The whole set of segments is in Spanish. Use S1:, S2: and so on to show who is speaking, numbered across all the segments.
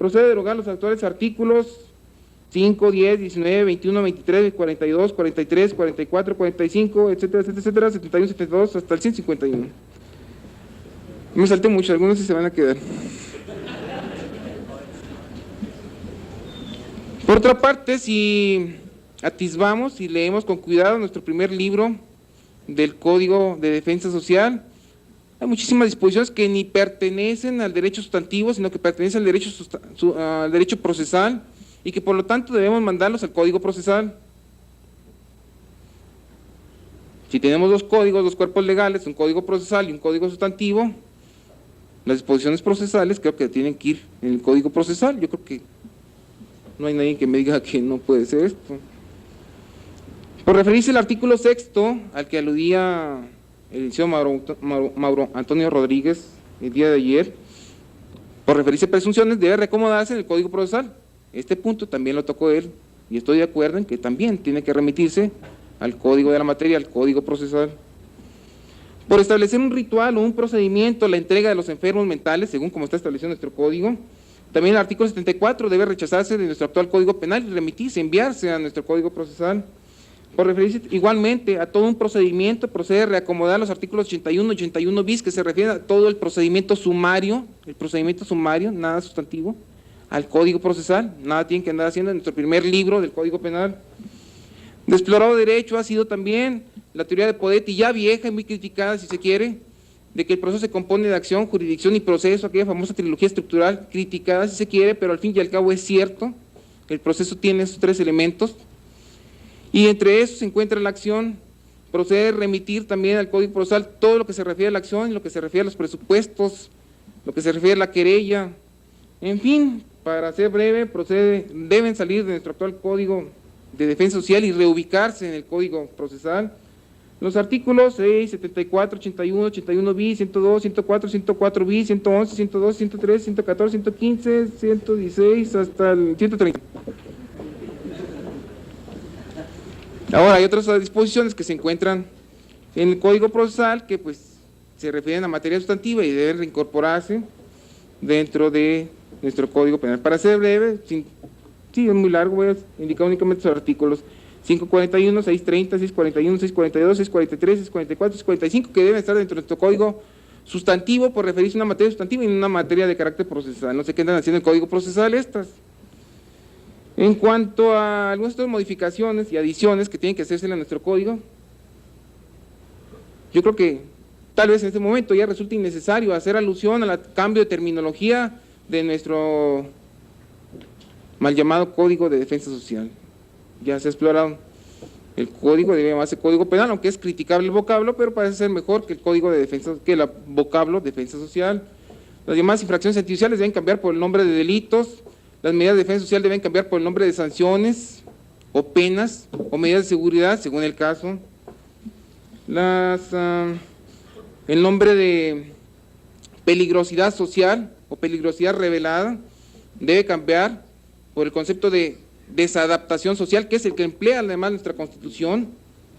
S1: Procede a derogar los actuales artículos 5, 10, 19, 21, 23, 42, 43, 44, 45, etcétera, etcétera, etcétera, 71, 72, hasta el 151. Me salté mucho, algunos sí se van a quedar. Por otra parte, si atisbamos y leemos con cuidado nuestro primer libro del Código de Defensa Social, hay muchísimas disposiciones que ni pertenecen al derecho sustantivo, sino que pertenecen al derecho procesal, y que por lo tanto debemos mandarlos al Código Procesal. Si tenemos dos códigos, dos cuerpos legales, un código procesal y un código sustantivo, las disposiciones procesales creo que tienen que ir en el Código Procesal. Yo creo que no hay nadie que me diga que no puede ser esto. Por referirse al artículo 6º, al que aludía el licenciado Mauro Antonio Rodríguez el día de ayer, por referirse a presunciones, debe reacomodarse en el Código Procesal. Este punto también lo tocó él, y estoy de acuerdo en que también tiene que remitirse al Código de la Materia, al Código Procesal. Por establecer un ritual o un procedimiento, la entrega de los enfermos mentales, según como está establecido nuestro Código, también el artículo 74 debe rechazarse de nuestro actual Código Penal y remitirse, enviarse a nuestro Código Procesal. Por referirse igualmente a todo un procedimiento, procede a reacomodar los artículos 81 y 81 bis, que se refieren a todo el procedimiento sumario, nada sustantivo, al Código Procesal, nada tienen que andar haciendo en nuestro primer libro del Código Penal. De explorado derecho ha sido también la teoría de Podetti, ya vieja y muy criticada si se quiere, de que el proceso se compone de acción, jurisdicción y proceso, aquella famosa trilogía estructural, criticada si se quiere, pero al fin y al cabo es cierto, el proceso tiene esos tres elementos, y entre esos se encuentra la acción. Procede a remitir también al Código Procesal todo lo que se refiere a la acción, lo que se refiere a los presupuestos, lo que se refiere a la querella, en fin, para ser breve, deben salir de nuestro actual Código de Defensa Social y reubicarse en el Código Procesal los artículos 6, 74, 81, 81 bis, 102, 104, 104 bis, 111, 112, 113, 114, 115, 116 hasta el 130. Ahora, hay otras disposiciones que se encuentran en el Código Procesal que pues se refieren a materia sustantiva y deben reincorporarse dentro de nuestro Código Penal. Para ser breve, sí, es muy largo, voy a indicar únicamente los artículos 541, 630, 641, 642, 643, 644, 645, que deben estar dentro de nuestro Código Sustantivo por referirse a una materia sustantiva y una materia de carácter procesal. No sé qué andan haciendo en el Código Procesal estas. En cuanto a algunas otras modificaciones y adiciones que tienen que hacerse en nuestro código, yo creo que tal vez en este momento ya resulta innecesario hacer alusión al cambio de terminología de nuestro mal llamado Código de Defensa Social. Ya se ha explorado, el código debe llamarse Código Penal, aunque es criticable el vocablo, pero parece ser mejor que el Código de Defensa, que el vocablo Defensa Social. Las llamadas infracciones antijudiciales deben cambiar por el nombre de delitos. Las medidas de defensa social deben cambiar por el nombre de sanciones, o penas, o medidas de seguridad, según el caso. El nombre de peligrosidad social o peligrosidad revelada debe cambiar por el concepto de desadaptación social, que es el que emplea además nuestra Constitución.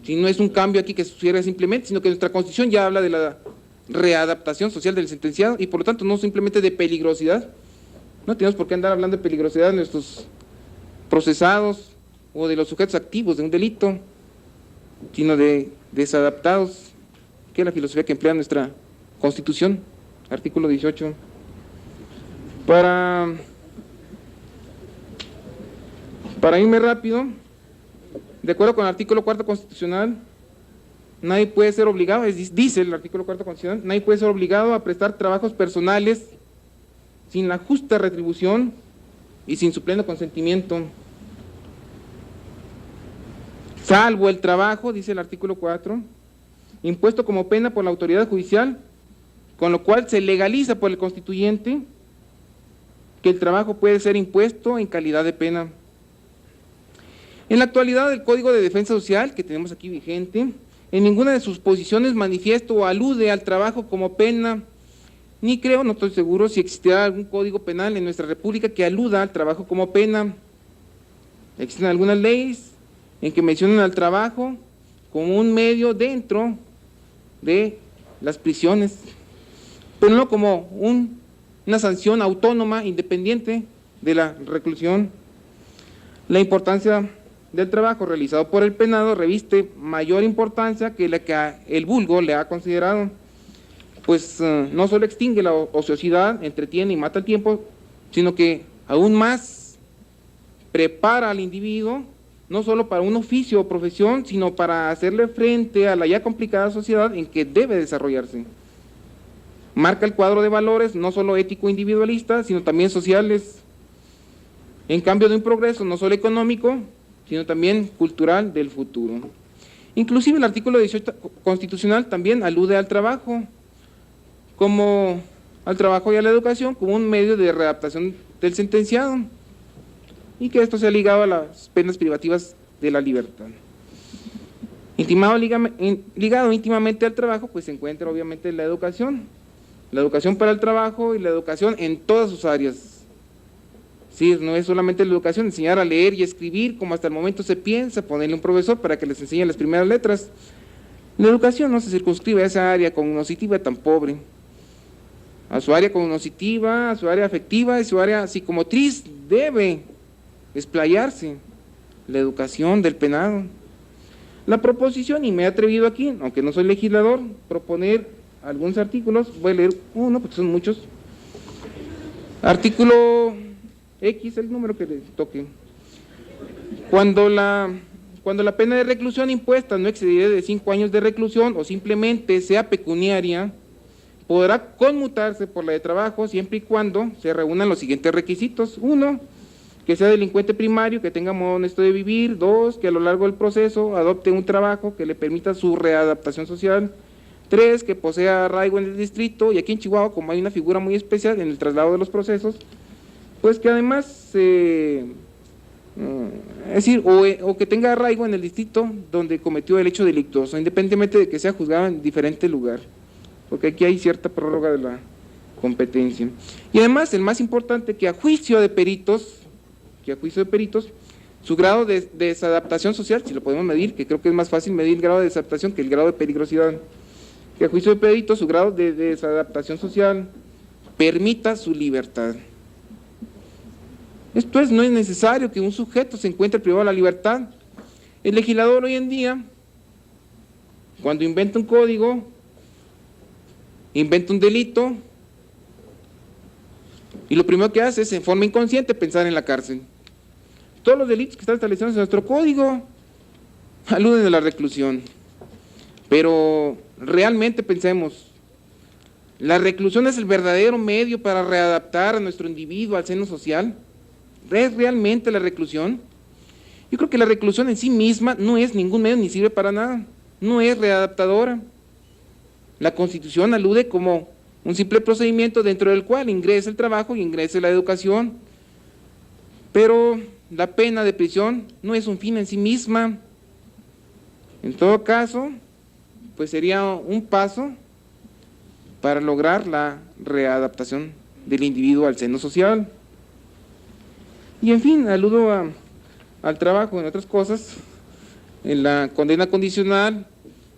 S1: Si no es un cambio aquí que sugiere simplemente, sino que nuestra Constitución ya habla de la readaptación social del sentenciado y por lo tanto no simplemente de peligrosidad. No tenemos por qué andar hablando de peligrosidad de nuestros procesados o de los sujetos activos de un delito, sino de desadaptados, que es la filosofía que emplea nuestra Constitución, artículo 18. Para irme rápido, de acuerdo con el artículo 4 constitucional, nadie puede ser obligado, dice el artículo 4 constitucional, nadie puede ser obligado a prestar trabajos personales sin la justa retribución y sin su pleno consentimiento, salvo el trabajo, dice el artículo 4, impuesto como pena por la autoridad judicial, con lo cual se legaliza por el constituyente que el trabajo puede ser impuesto en calidad de pena. En la actualidad, el Código de Defensa Social que tenemos aquí vigente, en ninguna de sus posiciones manifiesta o alude al trabajo como pena, ni creo, no estoy seguro, si existirá algún código penal en nuestra república que aluda al trabajo como pena. Existen algunas leyes en que mencionan al trabajo como un medio dentro de las prisiones, pero no como una sanción autónoma, independiente de la reclusión. La importancia del trabajo realizado por el penado reviste mayor importancia que la que el vulgo le ha considerado, pues no solo extingue la ociosidad, entretiene y mata el tiempo, sino que aún más prepara al individuo no solo para un oficio o profesión, sino para hacerle frente a la ya complicada sociedad en que debe desarrollarse. Marca el cuadro de valores, no solo ético individualista, sino también sociales, en cambio de un progreso no solo económico, sino también cultural del futuro. Inclusive el artículo 18 constitucional también alude al trabajo, al trabajo y a la educación como un medio de readaptación del sentenciado, y que esto sea ligado a las penas privativas de la libertad. Ligado íntimamente al trabajo, pues se encuentra obviamente la educación para el trabajo y la educación en todas sus áreas. Sí, no es solamente la educación, enseñar a leer y escribir, como hasta el momento se piensa, ponerle un profesor para que les enseñe las primeras letras. La educación no se circunscribe a esa área cognoscitiva tan pobre, a su área cognoscitiva, a su área afectiva y su área psicomotriz debe explayarse la educación del penado. La proposición, y me he atrevido aquí, aunque no soy legislador, proponer algunos artículos, voy a leer uno porque son muchos. Artículo X, el número que le toque. Cuando la pena de reclusión impuesta no excedería de 5 años de reclusión o simplemente sea pecuniaria, podrá conmutarse por la de trabajo siempre y cuando se reúnan los siguientes requisitos. 1, que sea delincuente primario, que tenga modo honesto de vivir. 2, que a lo largo del proceso adopte un trabajo que le permita su readaptación social. 3, que posea arraigo en el distrito, y aquí en Chihuahua, como hay una figura muy especial en el traslado de los procesos, pues que además, es decir, o que tenga arraigo en el distrito donde cometió el hecho delictuoso, independientemente de que sea juzgado en diferente lugar, porque aquí hay cierta prórroga de la competencia. Y además, el más importante, que a juicio de peritos, su grado de desadaptación social, si lo podemos medir, que creo que es más fácil medir el grado de desadaptación que el grado de peligrosidad, que a juicio de peritos su grado de desadaptación social permita su libertad. Esto es, no es necesario que un sujeto se encuentre privado de la libertad. El legislador hoy en día, cuando inventa un código, inventa un delito, y lo primero que hace es, en forma inconsciente, pensar en la cárcel. Todos los delitos que están establecidos en nuestro código aluden a la reclusión, pero realmente pensemos, ¿la reclusión es el verdadero medio para readaptar a nuestro individuo al seno social? ¿Es realmente la reclusión? Yo creo que la reclusión en sí misma no es ningún medio ni sirve para nada, no es readaptadora. La Constitución alude como un simple procedimiento dentro del cual ingresa el trabajo y ingresa la educación, pero la pena de prisión no es un fin en sí misma. En todo caso, pues sería un paso para lograr la readaptación del individuo al seno social. Y en fin, aludo al trabajo en otras cosas, en la condena condicional,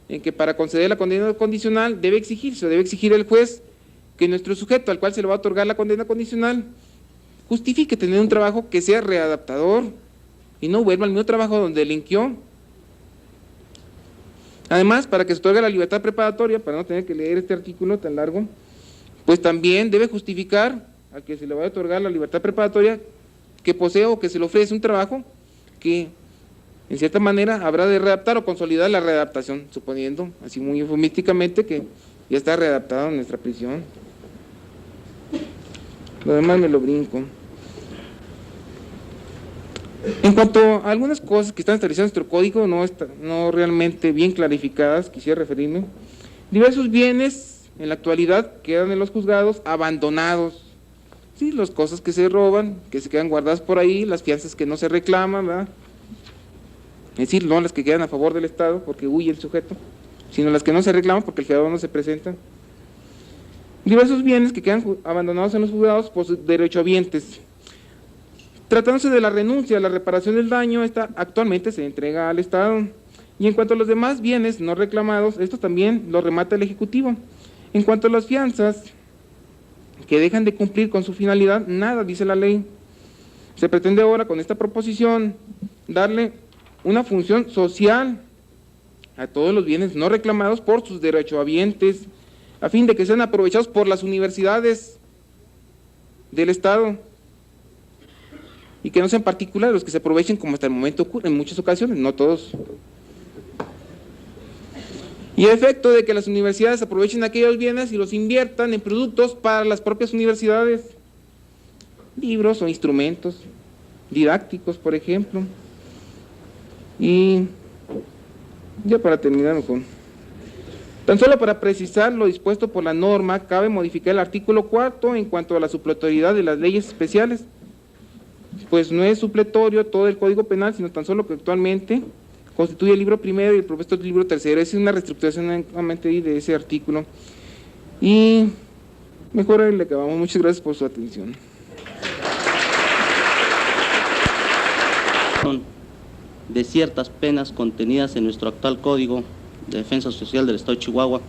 S1: en que para conceder la condena condicional debe exigir el juez que nuestro sujeto al cual se le va a otorgar la condena condicional justifique tener un trabajo que sea readaptador y no vuelva al mismo trabajo donde delinquió. Además, para que se otorgue la libertad preparatoria, para no tener que leer este artículo tan largo, pues también debe justificar al que se le va a otorgar la libertad preparatoria que posee o que se le ofrece un trabajo que en cierta manera habrá de readaptar o consolidar la readaptación, suponiendo, así muy eufemísticamente, que ya está readaptado en nuestra prisión. Lo demás me lo brinco. En cuanto a algunas cosas que están establecidas en nuestro código, no realmente bien clarificadas, quisiera referirme. Diversos bienes en la actualidad quedan en los juzgados abandonados. Sí, las cosas que se roban, que se quedan guardadas por ahí, las fianzas que no se reclaman, ¿verdad? Es decir, no las que quedan a favor del Estado porque huye el sujeto, sino las que no se reclaman porque el fiador no se presenta. Diversos bienes que quedan abandonados en los juzgados por sus derechohabientes. Tratándose de la renuncia a la reparación del daño, esta actualmente se entrega al Estado. Y en cuanto a los demás bienes no reclamados, estos también los remata el Ejecutivo. En cuanto a las fianzas que dejan de cumplir con su finalidad, nada dice la ley. Se pretende ahora con esta proposición darle una función social a todos los bienes no reclamados por sus derechohabientes, a fin de que sean aprovechados por las universidades del Estado y que no sean particulares los que se aprovechen, como hasta el momento ocurre en muchas ocasiones, no todos. Y a efecto de que las universidades aprovechen aquellos bienes y los inviertan en productos para las propias universidades, libros o instrumentos didácticos, por ejemplo. Y ya para terminar, tan solo para precisar lo dispuesto por la norma, cabe modificar el artículo 4 en cuanto a la supletoriedad de las leyes especiales, pues no es supletorio todo el Código Penal, sino tan solo que actualmente constituye el libro primero y el propuesto del libro tercero. Es una reestructuración nuevamente de ese artículo. Y mejor le acabamos. Muchas gracias por su atención.
S2: De ciertas penas contenidas en nuestro actual Código de Defensa Social del Estado de Chihuahua,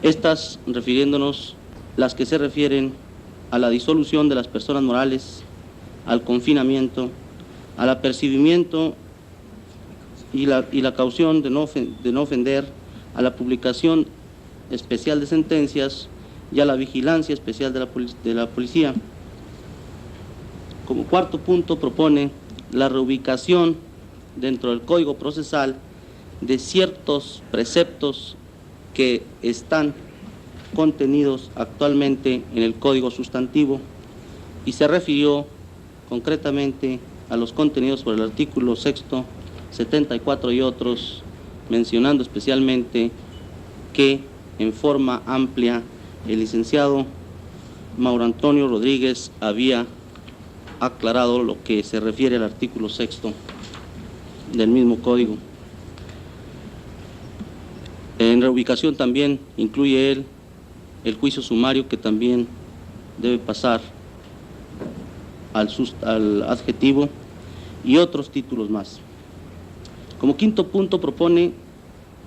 S2: estas refiriéndonos las que se refieren a la disolución de las personas morales, al confinamiento, al apercibimiento y la caución de no ofender, a la publicación especial de sentencias y a la vigilancia especial de la policía. Como cuarto punto propone la reubicación dentro del Código Procesal de ciertos preceptos que están contenidos actualmente en el Código Sustantivo y se refirió concretamente a los contenidos por el artículo 6º, 74 y otros, mencionando especialmente que en forma amplia el licenciado Mauro Antonio Rodríguez había aclarado lo que se refiere al artículo 6º del mismo código. En reubicación también incluye él el juicio sumario, que también debe pasar al adjetivo, y otros títulos más. Como quinto punto propone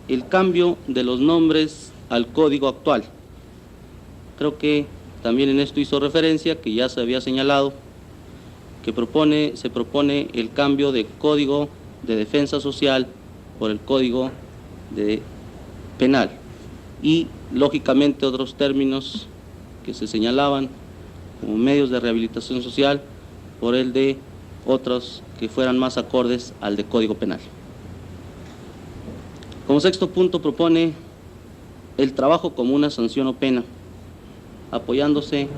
S2: el cambio de los nombres al código actual. Creo que también en esto hizo referencia, que ya se había señalado, que se propone el cambio de Código de Defensa Social por el Código de Penal y lógicamente otros términos que se señalaban como medios de rehabilitación social por el de otros que fueran más acordes al de Código Penal. Como sexto punto propone el trabajo como una sanción o pena, apoyándose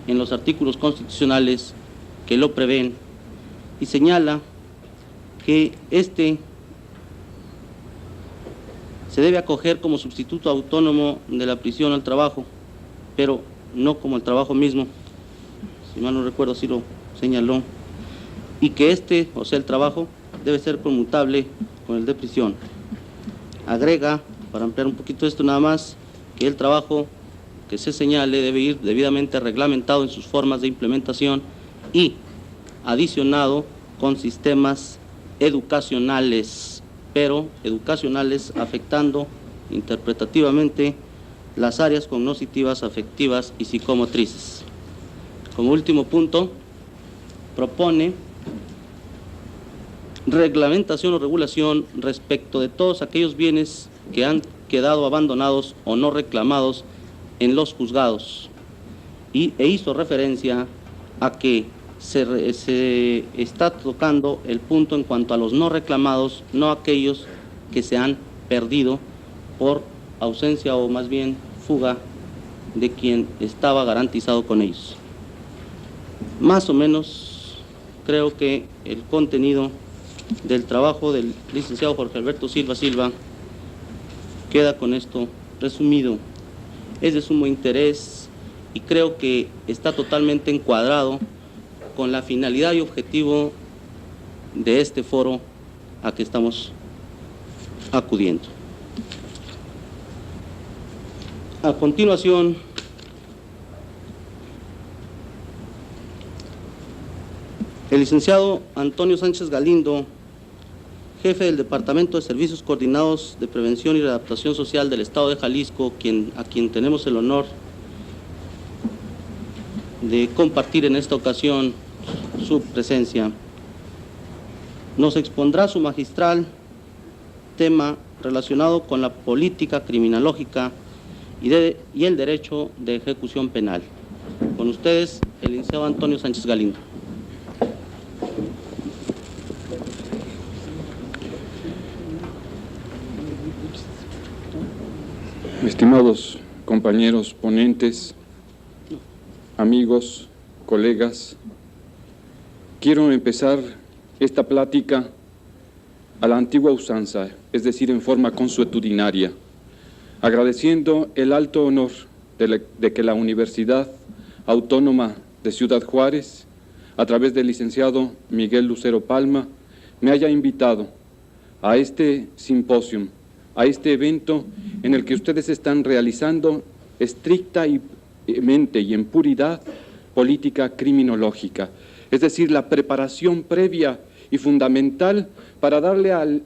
S2: en los artículos constitucionales que lo prevén, y señala que se debe acoger como sustituto autónomo de la prisión al trabajo, pero no como el trabajo mismo, si mal no recuerdo así lo señaló, y que o sea el trabajo, debe ser conmutable con el de prisión. Agrega, para ampliar un poquito esto nada más, que el trabajo que se señale debe ir debidamente reglamentado en sus formas de implementación y adicionado con sistemas educacionales, pero educacionales afectando interpretativamente las áreas cognitivas, afectivas y psicomotrices. Como último punto, propone reglamentación o regulación respecto de todos aquellos bienes que han quedado abandonados o no reclamados en los juzgados, e hizo referencia a que se está tocando el punto en cuanto a los no reclamados, no aquellos que se han perdido por ausencia o más bien fuga de quien estaba garantizado con ellos. Más o menos creo que el contenido del trabajo del licenciado Jorge Alberto Silva queda con esto resumido. Es de sumo interés y creo que está totalmente encuadrado con la finalidad y objetivo de este foro a que estamos acudiendo. A continuación, el licenciado Antonio Sánchez Galindo, jefe del Departamento de Servicios Coordinados de Prevención y Readaptación Social del Estado de Jalisco, a quien tenemos el honor de compartir en esta ocasión su presencia. Nos expondrá su magistral tema relacionado con la política criminológica y el derecho de ejecución penal. Con ustedes, el licenciado Antonio Sánchez Galindo.
S3: Estimados compañeros ponentes, amigos, colegas, quiero empezar esta plática a la antigua usanza, es decir, en forma consuetudinaria, agradeciendo el alto honor de que la Universidad Autónoma de Ciudad Juárez, a través del licenciado Miguel Lucero Palma, me haya invitado a este simposio, a este evento en el que ustedes están realizando estrictamente y en puridad política criminológica, es decir, la preparación previa y fundamental para darle al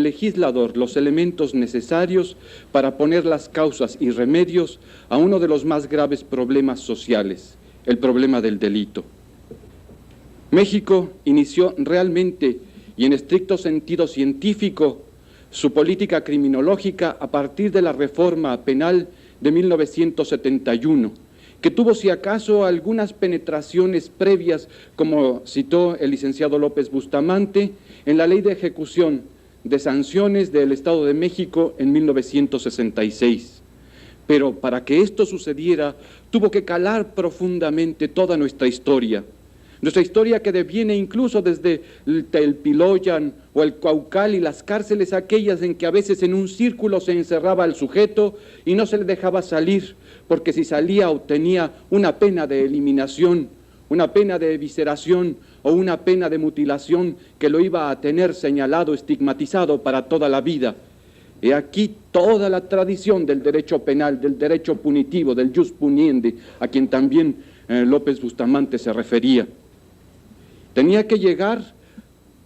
S3: legislador los elementos necesarios para poner las causas y remedios a uno de los más graves problemas sociales, el problema del delito. México inició realmente y en estricto sentido científico su política criminológica a partir de la reforma penal de 1971, que tuvo si acaso algunas penetraciones previas, como citó el licenciado López Bustamante, en la Ley de Ejecución de Sanciones del Estado de México en 1966. Pero para que esto sucediera, tuvo que calar profundamente toda nuestra historia que deviene incluso desde el Telpiloyan o el Cuaucal y las cárceles aquellas en que a veces en un círculo se encerraba al sujeto y no se le dejaba salir, porque si salía obtenía una pena de eliminación, una pena de evisceración o una pena de mutilación que lo iba a tener señalado, estigmatizado para toda la vida. He aquí toda la tradición del derecho penal, del derecho punitivo, del jus puniendi, a quien también López Bustamante se refería. Tenía que llegar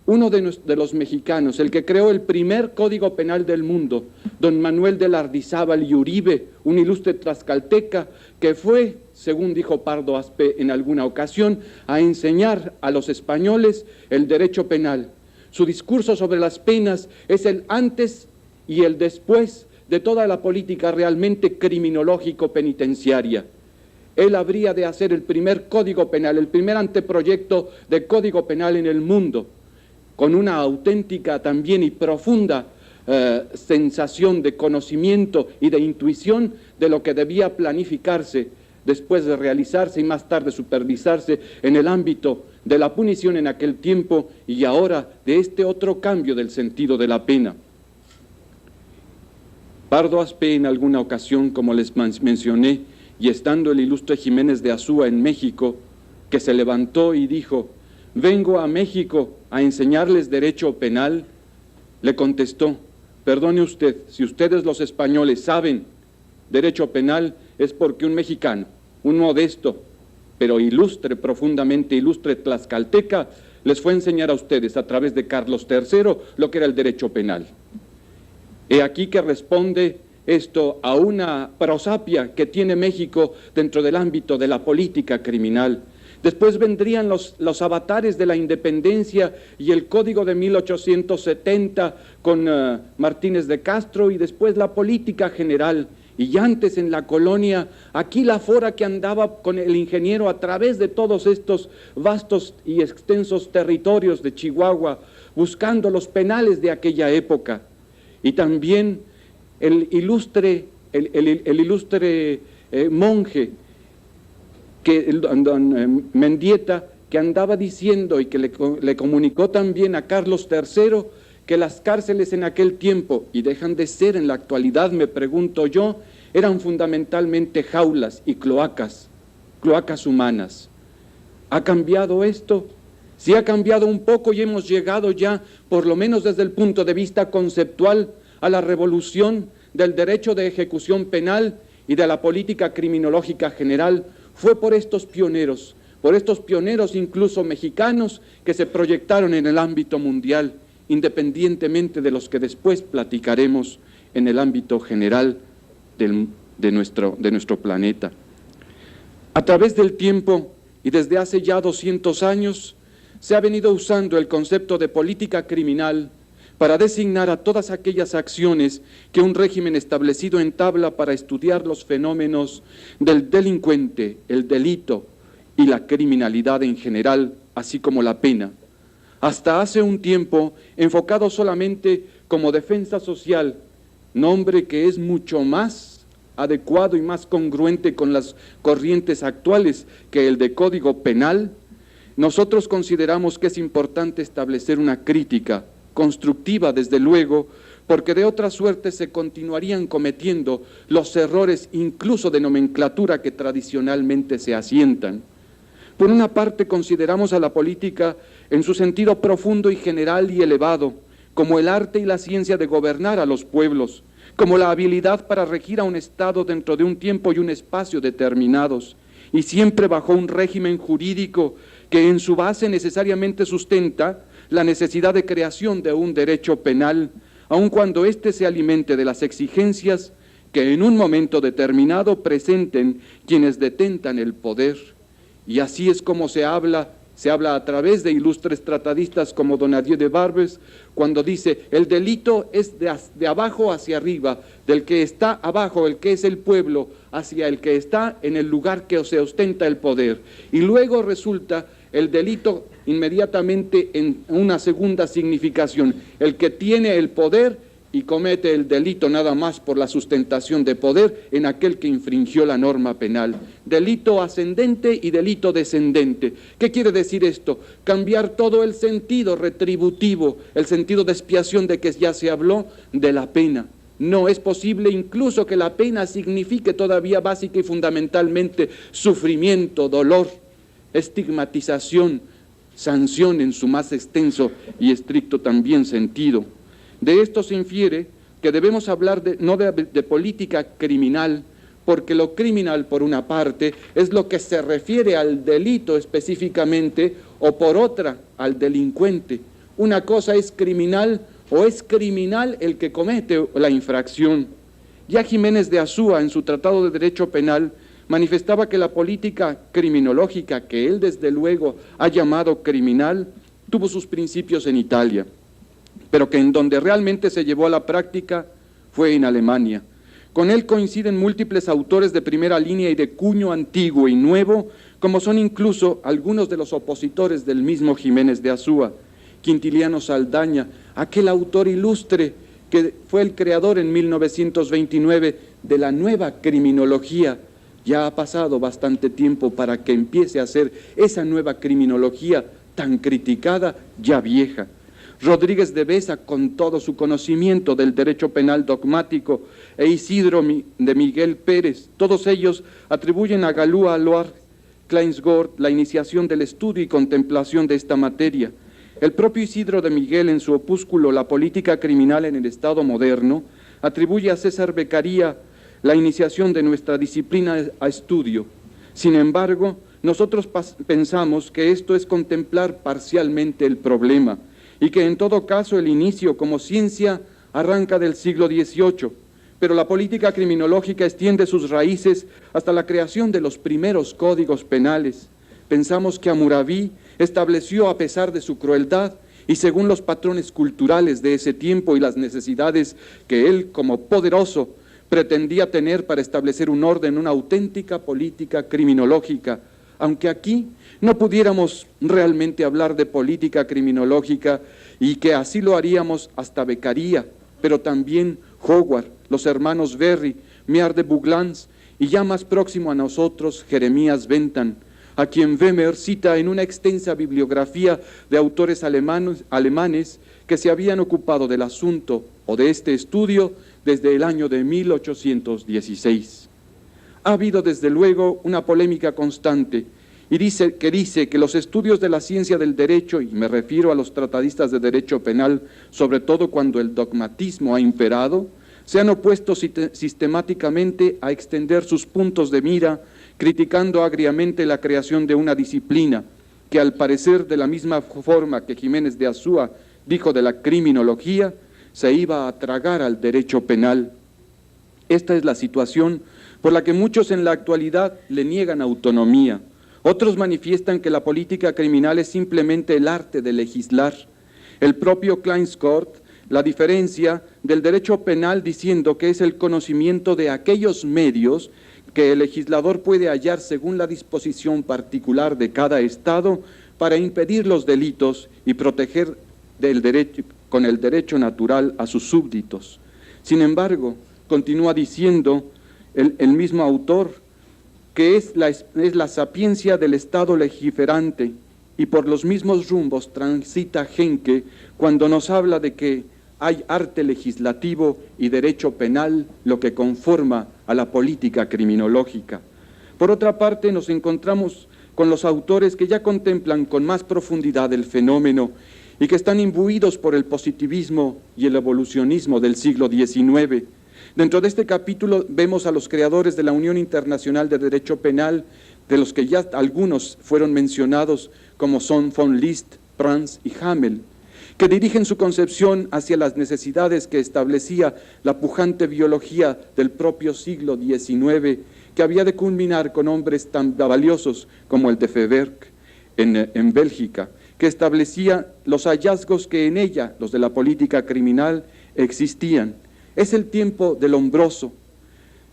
S3: uno de los mexicanos, el que creó el primer código penal del mundo, don Manuel de Lardizábal y Uribe, un ilustre tlaxcalteca que fue, según dijo Pardo Aspe en alguna ocasión, a enseñar a los españoles el derecho penal. Su discurso sobre las penas es el antes y el después de toda la política realmente criminológico-penitenciaria. Él habría de hacer el primer código penal, el primer anteproyecto de código penal en el mundo, con una auténtica también y profunda sensación de conocimiento y de intuición de lo que debía planificarse después de realizarse y más tarde supervisarse en el ámbito de la punición en aquel tiempo y ahora de este otro cambio del sentido de la pena. Pardo Aspe en alguna ocasión, como les mencioné, y estando el ilustre Jiménez de Azúa en México, que se levantó y dijo: vengo a México a enseñarles derecho penal, le contestó: perdone usted, si ustedes los españoles saben derecho penal es porque un mexicano, un modesto, pero ilustre, profundamente ilustre tlaxcalteca, les fue a enseñar a ustedes a través de Carlos III lo que era el derecho penal. He aquí que responde esto a una prosapia que tiene México dentro del ámbito de la política criminal. Después vendrían los avatares de la independencia y el Código de 1870 con Martínez de Castro y después la política general. Y antes en la colonia, aquí la fora que andaba con el ingeniero a través de todos estos vastos y extensos territorios de Chihuahua, buscando los penales de aquella época. Y también el ilustre monje, don Mendieta, que andaba diciendo y que le comunicó también a Carlos III que las cárceles en aquel tiempo, y dejan de ser en la actualidad, me pregunto yo, eran fundamentalmente jaulas y cloacas humanas. ¿Ha cambiado esto? Sí ha cambiado un poco y hemos llegado ya, por lo menos desde el punto de vista conceptual, a la revolución del derecho de ejecución penal y de la política criminológica general. Fue por estos pioneros incluso mexicanos, que se proyectaron en el ámbito mundial, independientemente de los que después platicaremos en el ámbito general de nuestro planeta. A través del tiempo y desde hace ya 200 años, se ha venido usando el concepto de política criminal para designar a todas aquellas acciones que un régimen establecido entabla para estudiar los fenómenos del delincuente, el delito y la criminalidad en general, así como la pena. Hasta hace un tiempo enfocado solamente como defensa social, nombre que es mucho más adecuado y más congruente con las corrientes actuales que el de Código Penal. Nosotros consideramos que es importante establecer una crítica constructiva, desde luego, porque de otra suerte se continuarían cometiendo los errores incluso de nomenclatura que tradicionalmente se asientan. Por una parte, consideramos a la política en su sentido profundo y general y elevado, como el arte y la ciencia de gobernar a los pueblos, como la habilidad para regir a un Estado dentro de un tiempo y un espacio determinados, y siempre bajo un régimen jurídico que en su base necesariamente sustenta la necesidad de creación de un derecho penal, aun cuando éste se alimente de las exigencias que en un momento determinado presenten quienes detentan el poder. Y así es como se habla a través de ilustres tratadistas como Donadieu de Barbes, cuando dice, el delito es de abajo hacia arriba, del que está abajo, el que es el pueblo, hacia el que está en el lugar que se ostenta el poder. Y luego resulta el delito inmediatamente en una segunda significación, el que tiene el poder y comete el delito nada más por la sustentación de poder en aquel que infringió la norma penal. Delito ascendente y delito descendente. ¿Qué quiere decir esto? Cambiar todo el sentido retributivo, el sentido de expiación de que ya se habló, de la pena. No es posible incluso que la pena signifique todavía básica y fundamentalmente sufrimiento, dolor, estigmatización, sanción en su más extenso y estricto también sentido. De esto se infiere que debemos hablar no de política criminal, porque lo criminal, por una parte, es lo que se refiere al delito específicamente, o por otra, al delincuente. Una cosa es criminal o es criminal el que comete la infracción. Ya Jiménez de Azúa, en su Tratado de Derecho Penal, manifestaba que la política criminológica, que él desde luego ha llamado criminal, tuvo sus principios en Italia, pero que en donde realmente se llevó a la práctica fue en Alemania. Con él coinciden múltiples autores de primera línea y de cuño antiguo y nuevo, como son incluso algunos de los opositores del mismo Jiménez de Azúa. Quintiliano Saldaña, aquel autor ilustre que fue el creador en 1929 de la nueva criminología. Ya ha pasado bastante tiempo para que empiece a ser esa nueva criminología tan criticada, ya vieja. Rodríguez de Besa, con todo su conocimiento del derecho penal dogmático, e Isidro de Miguel Pérez, todos ellos atribuyen a Galúa Loar Kleinsgord la iniciación del estudio y contemplación de esta materia. El propio Isidro de Miguel, en su opúsculo La política criminal en el Estado moderno, atribuye a César Beccaria la iniciación de nuestra disciplina a estudio. Sin embargo, nosotros pensamos que esto es contemplar parcialmente el problema, y que en todo caso el inicio como ciencia arranca del siglo XVIII, pero la política criminológica extiende sus raíces hasta la creación de los primeros códigos penales. Pensamos que Hammurabi estableció, a pesar de su crueldad y según los patrones culturales de ese tiempo y las necesidades que él, como poderoso, pretendía tener para establecer un orden, una auténtica política criminológica, aunque aquí no pudiéramos realmente hablar de política criminológica, y que así lo haríamos hasta Beccaria, pero también Howard, los hermanos Berry, Miard de Bouglans, y ya más próximo a nosotros, Jeremías Bentham, a quien Wehmer cita en una extensa bibliografía de autores alemanes que se habían ocupado del asunto o de este estudio desde el año de 1816. Ha habido desde luego una polémica constante y dice que los estudios de la ciencia del derecho, y me refiero a los tratadistas de derecho penal, sobre todo cuando el dogmatismo ha imperado, se han opuesto sistemáticamente a extender sus puntos de mira, criticando agriamente la creación de una disciplina que, al parecer, de la misma forma que Jiménez de Azúa dijo de la criminología, se iba a tragar al derecho penal. Esta es la situación por la que muchos en la actualidad le niegan autonomía, Otros manifiestan que la política criminal es simplemente el arte de legislar. El propio Kleinscourt la diferencia del derecho penal diciendo que es el conocimiento de aquellos medios que el legislador puede hallar según la disposición particular de cada Estado para impedir los delitos y proteger con el derecho natural a sus súbditos. Sin embargo, continúa diciendo el mismo autor que es la sapiencia del Estado legiferante, y por los mismos rumbos transita Henke cuando nos habla de que hay arte legislativo y derecho penal, lo que conforma a la política criminológica. Por otra parte, nos encontramos con los autores que ya contemplan con más profundidad el fenómeno y que están imbuidos por el positivismo y el evolucionismo del siglo XIX. Dentro de este capítulo vemos a los creadores de la Unión Internacional de Derecho Penal, de los que ya algunos fueron mencionados, como son von List, Prans y Hamel, que dirigen su concepción hacia las necesidades que establecía la pujante biología del propio siglo XIX, que había de culminar con hombres tan valiosos como el de Feberk en Bélgica, que establecía los hallazgos que en ella, los de la política criminal, existían. Es el tiempo del Lombroso,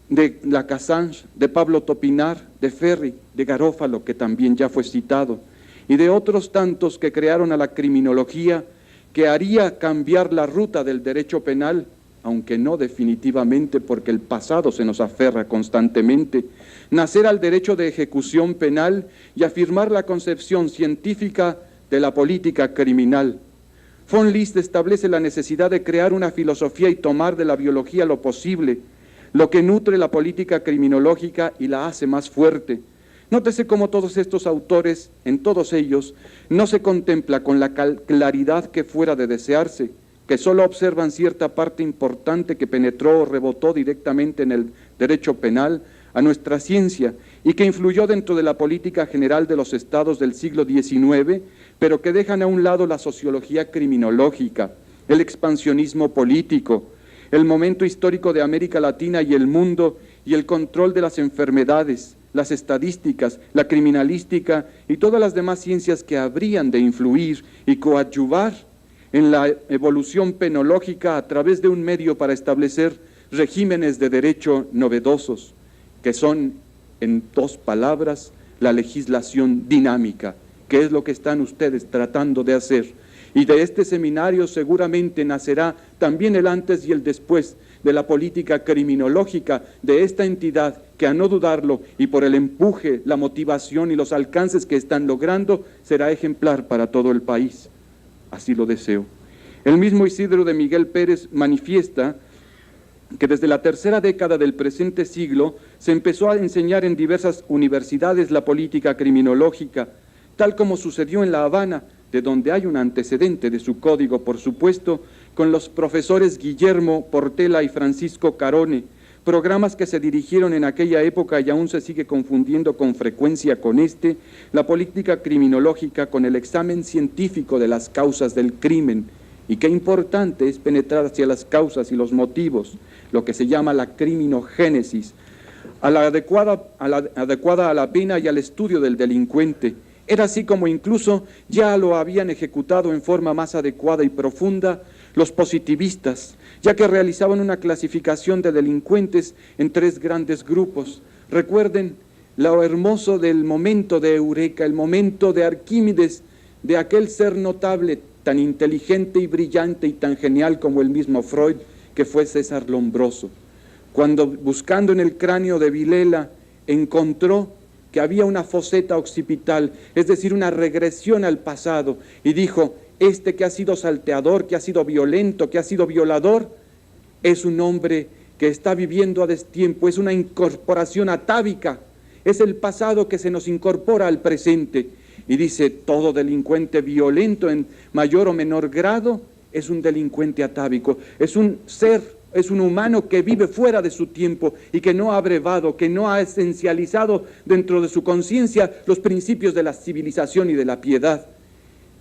S3: de Lacassange, de Pablo Topinar, de Ferri, de Garófalo, que también ya fue citado, y de otros tantos que crearon a la criminología, que haría cambiar la ruta del derecho penal, aunque no definitivamente porque el pasado se nos aferra constantemente, nacer al derecho de ejecución penal y afirmar la concepción científica de la política criminal. Von List establece la necesidad de crear una filosofía y tomar de la biología lo posible, lo que nutre la política criminológica y la hace más fuerte. Nótese cómo todos estos autores, en todos ellos, no se contempla con la claridad que fuera de desearse, que solo observan cierta parte importante que penetró o rebotó directamente en el derecho penal a nuestra ciencia y que influyó dentro de la política general de los estados del siglo XIX, pero que dejan a un lado la sociología criminológica, el expansionismo político, el momento histórico de América Latina y el mundo y el control de las enfermedades, las estadísticas, la criminalística y todas las demás ciencias que habrían de influir y coadyuvar en la evolución penológica a través de un medio para establecer regímenes de derecho novedosos, que son, en dos palabras, la legislación dinámica, que es lo que están ustedes tratando de hacer. Y de este seminario seguramente nacerá también el antes y el después de la política criminológica de esta entidad que, a no dudarlo, y por el empuje, la motivación y los alcances que están logrando, será ejemplar para todo el país. Así lo deseo. El mismo Isidro de Miguel Pérez manifiesta que desde la tercera década del presente siglo se empezó a enseñar en diversas universidades la política criminológica, tal como sucedió en La Habana, de donde hay un antecedente de su código, por supuesto, con los profesores Guillermo Portela y Francisco Carone, programas que se dirigieron en aquella época y aún se sigue confundiendo con frecuencia con la política criminológica con el examen científico de las causas del crimen, y qué importante es penetrar hacia las causas y los motivos, lo que se llama la criminogénesis, adecuada a la pena y al estudio del delincuente. Era así como incluso ya lo habían ejecutado en forma más adecuada y profunda los positivistas, ya que realizaban una clasificación de delincuentes en 3 grandes grupos. Recuerden lo hermoso del momento de Eureka, el momento de Arquímedes, de aquel ser notable, tan inteligente y brillante y tan genial como el mismo Freud, que fue César Lombroso, cuando buscando en el cráneo de Vilela encontró que había una foseta occipital, es decir, una regresión al pasado, y dijo: este que ha sido salteador, que ha sido violento, que ha sido violador, es un hombre que está viviendo a destiempo, es una incorporación atávica, es el pasado que se nos incorpora al presente. Y dice: todo delincuente violento en mayor o menor grado es un delincuente atávico, es un ser, es un humano que vive fuera de su tiempo y que no ha abrevado, que no ha esencializado dentro de su conciencia los principios de la civilización y de la piedad.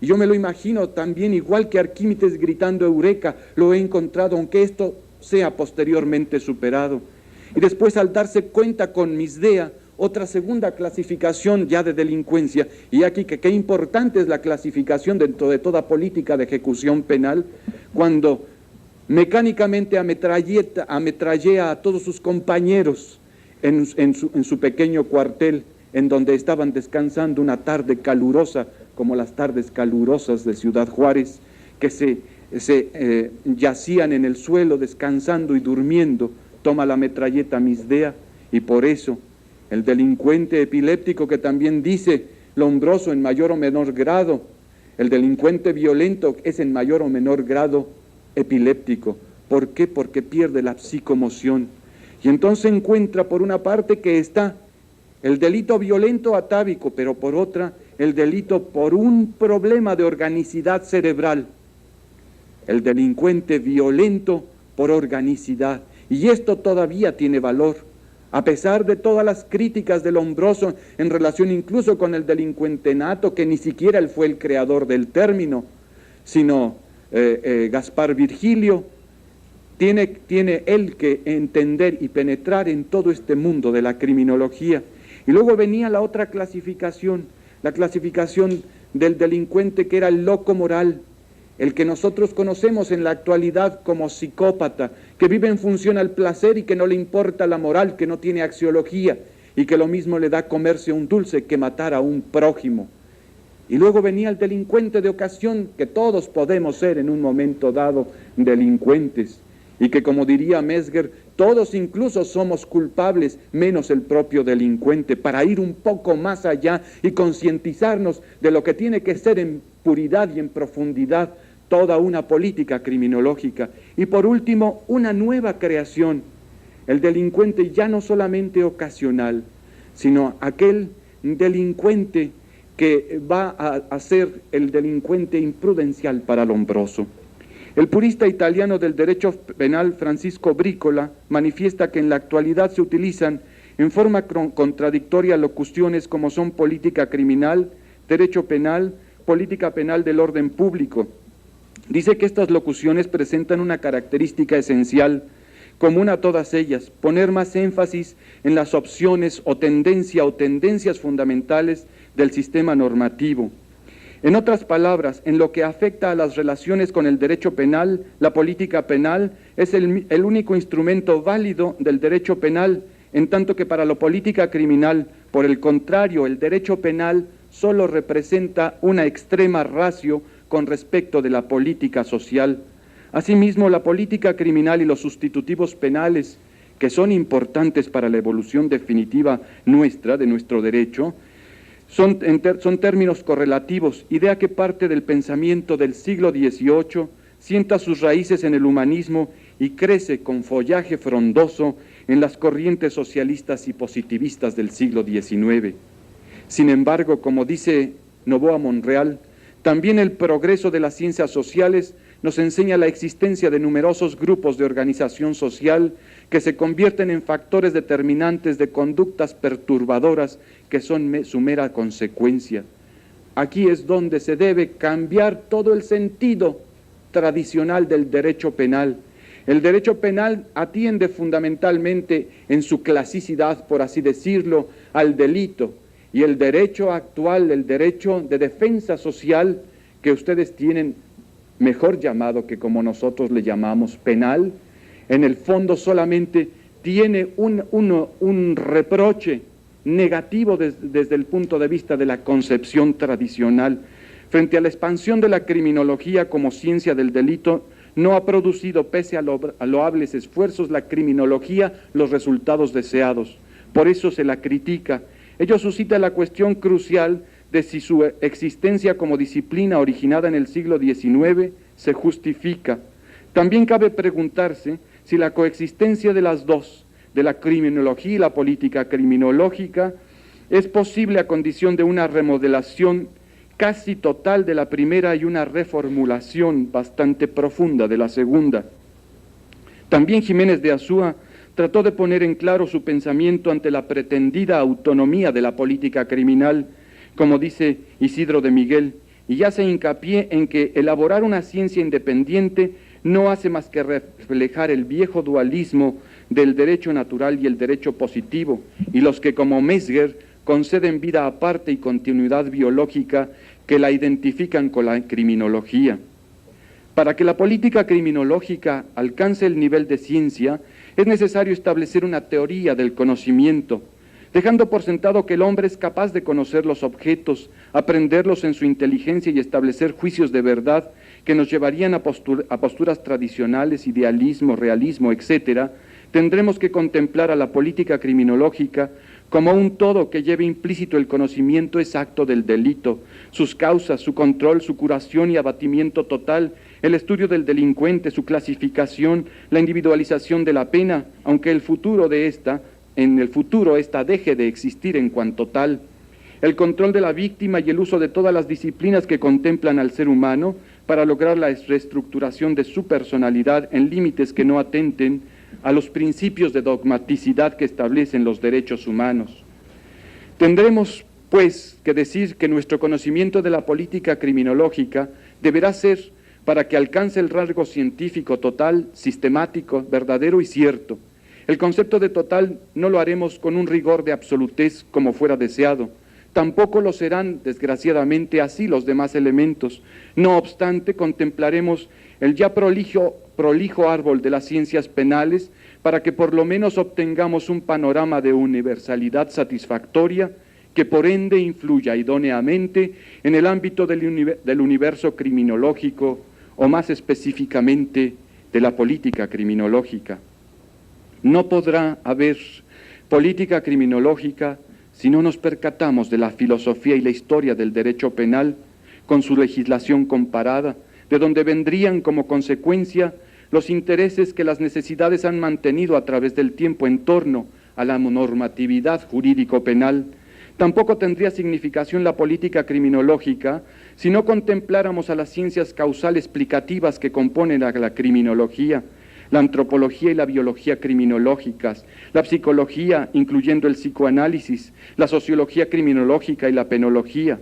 S3: Y yo me lo imagino también, igual que Arquímedes gritando Eureka, lo he encontrado, aunque esto sea posteriormente superado. Y después, al darse cuenta con Misdea, otra segunda clasificación ya de delincuencia, y aquí que qué importante es la clasificación dentro de toda política de ejecución penal, cuando mecánicamente ametrallea a todos sus compañeros en su pequeño cuartel, en donde estaban descansando una tarde calurosa, como las tardes calurosas de Ciudad Juárez, que se yacían en el suelo descansando y durmiendo. Toma la metralleta Misdea, y por eso el delincuente epiléptico, que también dice Lombroso en mayor o menor grado, el delincuente violento es en mayor o menor grado epiléptico. ¿Por qué? Porque pierde la psicomoción. Y entonces encuentra por una parte que está el delito violento atávico, pero por otra el delito por un problema de organicidad cerebral. El delincuente violento por organicidad. Y esto todavía tiene valor, a pesar de todas las críticas de Lombroso en relación incluso con el delincuente nato, que ni siquiera él fue el creador del término, sino Gaspar Virgilio. Tiene él que entender y penetrar en todo este mundo de la criminología. Y luego venía la otra clasificación, la clasificación del delincuente, que era el loco moral, el que nosotros conocemos en la actualidad como psicópata, que vive en función al placer y que no le importa la moral, que no tiene axiología, y que lo mismo le da comerse un dulce que matar a un prójimo. Y luego venía el delincuente de ocasión, que todos podemos ser en un momento dado delincuentes, y que, como diría Mesger, todos incluso somos culpables, menos el propio delincuente, para ir un poco más allá y concientizarnos de lo que tiene que ser en puridad y en profundidad toda una política criminológica. Y por último, una nueva creación, el delincuente ya no solamente ocasional, sino aquel delincuente que va a ser el delincuente imprudencial para Lombroso. El purista italiano del derecho penal Francisco Brícola manifiesta que en la actualidad se utilizan en forma contradictoria locuciones como son política criminal, derecho penal, política penal del orden público. Dice que estas locuciones presentan una característica esencial común a todas ellas: poner más énfasis en las opciones o tendencias fundamentales del sistema normativo. En otras palabras, en lo que afecta a las relaciones con el derecho penal, la política penal es el único instrumento válido del derecho penal, en tanto que para la política criminal, por el contrario, el derecho penal solo representa una extrema ratio con respecto de la política social. Asimismo, la política criminal y los sustitutivos penales, que son importantes para la evolución definitiva nuestra, de nuestro derecho, son términos correlativos, idea que parte del pensamiento del siglo XVIII, sienta sus raíces en el humanismo y crece con follaje frondoso en las corrientes socialistas y positivistas del siglo XIX. Sin embargo, como dice Novoa Monreal, también el progreso de las ciencias sociales nos enseña la existencia de numerosos grupos de organización social que se convierten en factores determinantes de conductas perturbadoras que son su mera consecuencia. Aquí es donde se debe cambiar todo el sentido tradicional del derecho penal. El derecho penal atiende fundamentalmente en su clasicidad, por así decirlo, al delito, y el derecho actual, el derecho de defensa social que ustedes tienen mejor llamado que como nosotros le llamamos penal, en el fondo solamente tiene un reproche negativo desde el punto de vista de la concepción tradicional. Frente a la expansión de la criminología como ciencia del delito, no ha producido, pese a loables esfuerzos, la criminología los resultados deseados. Por eso se la critica. Ello suscita la cuestión crucial de si su existencia como disciplina originada en el siglo XIX se justifica. También cabe preguntarse si la coexistencia de las dos, de la criminología y la política criminológica, es posible a condición de una remodelación casi total de la primera y una reformulación bastante profunda de la segunda. También Jiménez de Azúa trató de poner en claro su pensamiento ante la pretendida autonomía de la política criminal, como dice Isidro de Miguel, y hace hincapié en que elaborar una ciencia independiente no hace más que reflejar el viejo dualismo del derecho natural y el derecho positivo, y los que, como Metzger, conceden vida aparte y continuidad biológica que la identifican con la criminología. Para que la política criminológica alcance el nivel de ciencia, es necesario establecer una teoría del conocimiento, dejando por sentado que el hombre es capaz de conocer los objetos, aprenderlos en su inteligencia y establecer juicios de verdad que nos llevarían a posturas tradicionales, idealismo, realismo, etc., tendremos que contemplar a la política criminológica como un todo que lleve implícito el conocimiento exacto del delito, sus causas, su control, su curación y abatimiento total, el estudio del delincuente, su clasificación, la individualización de la pena, aunque en el futuro esta deje de existir en cuanto tal, el control de la víctima y el uso de todas las disciplinas que contemplan al ser humano para lograr la reestructuración de su personalidad en límites que no atenten a los principios de dogmaticidad que establecen los derechos humanos. Tendremos, pues, que decir que nuestro conocimiento de la política criminológica deberá ser, para que alcance el rasgo científico total, sistemático, verdadero y cierto. El concepto de total no lo haremos con un rigor de absolutez como fuera deseado. Tampoco lo serán, desgraciadamente, así los demás elementos. No obstante, contemplaremos el ya prolijo árbol de las ciencias penales para que por lo menos obtengamos un panorama de universalidad satisfactoria que por ende influya idóneamente en el ámbito del universo criminológico o más específicamente de la política criminológica. No podrá haber política criminológica si no nos percatamos de la filosofía y la historia del derecho penal con su legislación comparada, de donde vendrían como consecuencia los intereses que las necesidades han mantenido a través del tiempo en torno a la normatividad jurídico-penal. Tampoco tendría significación la política criminológica si no contempláramos a las ciencias causales explicativas que componen a la criminología, la antropología y la biología criminológicas, la psicología, incluyendo el psicoanálisis, la sociología criminológica y la penología.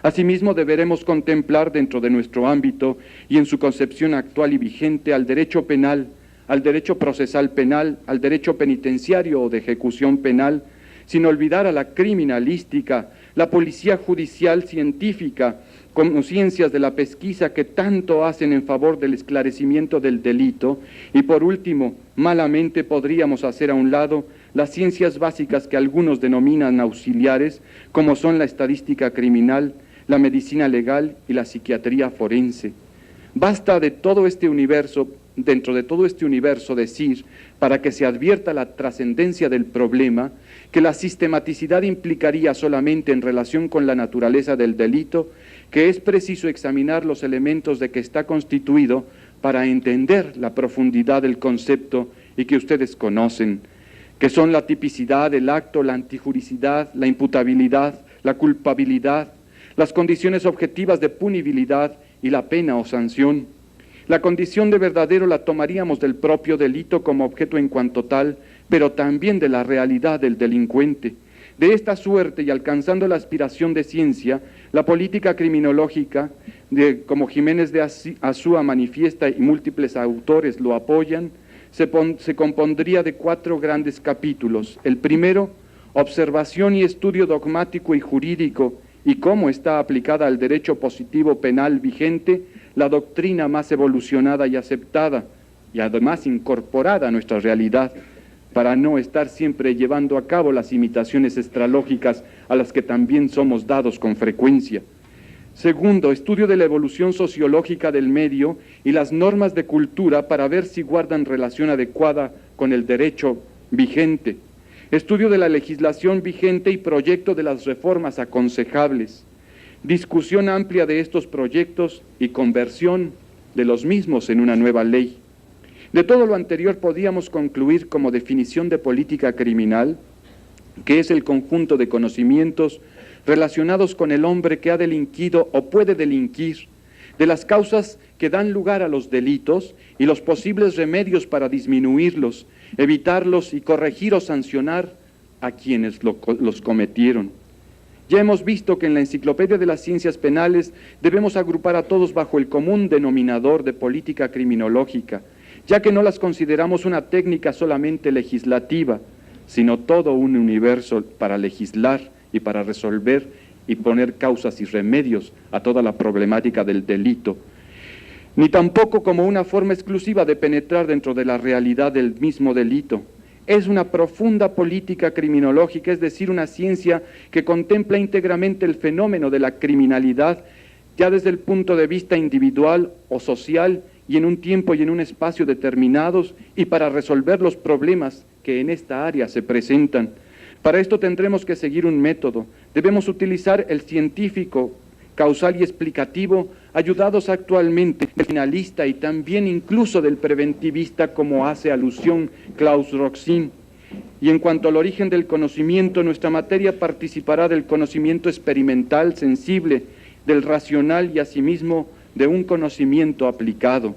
S3: Asimismo, deberemos contemplar dentro de nuestro ámbito y en su concepción actual y vigente al derecho penal, al derecho procesal penal, al derecho penitenciario o de ejecución penal, sin olvidar a la criminalística, la policía judicial científica, como ciencias de la pesquisa que tanto hacen en favor del esclarecimiento del delito, y por último, malamente podríamos hacer a un lado las ciencias básicas que algunos denominan auxiliares, como son la estadística criminal, la medicina legal y la psiquiatría forense. Basta de todo este universo, dentro de todo este universo decir, para que se advierta la trascendencia del problema, que la sistematicidad implicaría solamente en relación con la naturaleza del delito, que es preciso examinar los elementos de que está constituido para entender la profundidad del concepto y que ustedes conocen, que son la tipicidad, el acto, la antijuricidad, la imputabilidad, la culpabilidad, las condiciones objetivas de punibilidad y la pena o sanción. La condición de verdadero la tomaríamos del propio delito como objeto en cuanto tal, pero también de la realidad del delincuente. De esta suerte y alcanzando la aspiración de ciencia, la política criminológica, como Jiménez de Azúa manifiesta y múltiples autores lo apoyan, se compondría de 4 grandes capítulos. El primero, observación y estudio dogmático y jurídico y cómo está aplicada al derecho positivo penal vigente la doctrina más evolucionada y aceptada, y además incorporada a nuestra realidad, para no estar siempre llevando a cabo las imitaciones extralógicas a las que también somos dados con frecuencia. Segundo, estudio de la evolución sociológica del medio y las normas de cultura para ver si guardan relación adecuada con el derecho vigente. Estudio de la legislación vigente y proyecto de las reformas aconsejables. Discusión amplia de estos proyectos y conversión de los mismos en una nueva ley. De todo lo anterior podíamos concluir como definición de política criminal, que es el conjunto de conocimientos relacionados con el hombre que ha delinquido o puede delinquir, de las causas que dan lugar a los delitos y los posibles remedios para disminuirlos, evitarlos y corregir o sancionar a quienes los cometieron. Ya hemos visto que en la Enciclopedia de las Ciencias Penales debemos agrupar a todos bajo el común denominador de política criminológica, ya que no las consideramos una técnica solamente legislativa, sino todo un universo para legislar y para resolver y poner causas y remedios a toda la problemática del delito, ni tampoco como una forma exclusiva de penetrar dentro de la realidad del mismo delito. Es una profunda política criminológica, es decir, una ciencia que contempla íntegramente el fenómeno de la criminalidad, ya desde el punto de vista individual o social, y en un tiempo y en un espacio determinados, y para resolver los problemas que en esta área se presentan. Para esto tendremos que seguir un método. Debemos utilizar el científico, causal y explicativo, ayudados actualmente del finalista y también incluso del preventivista, como hace alusión Klaus Roxin. Y en cuanto al origen del conocimiento, nuestra materia participará del conocimiento experimental, sensible, del racional y asimismo de un conocimiento aplicado.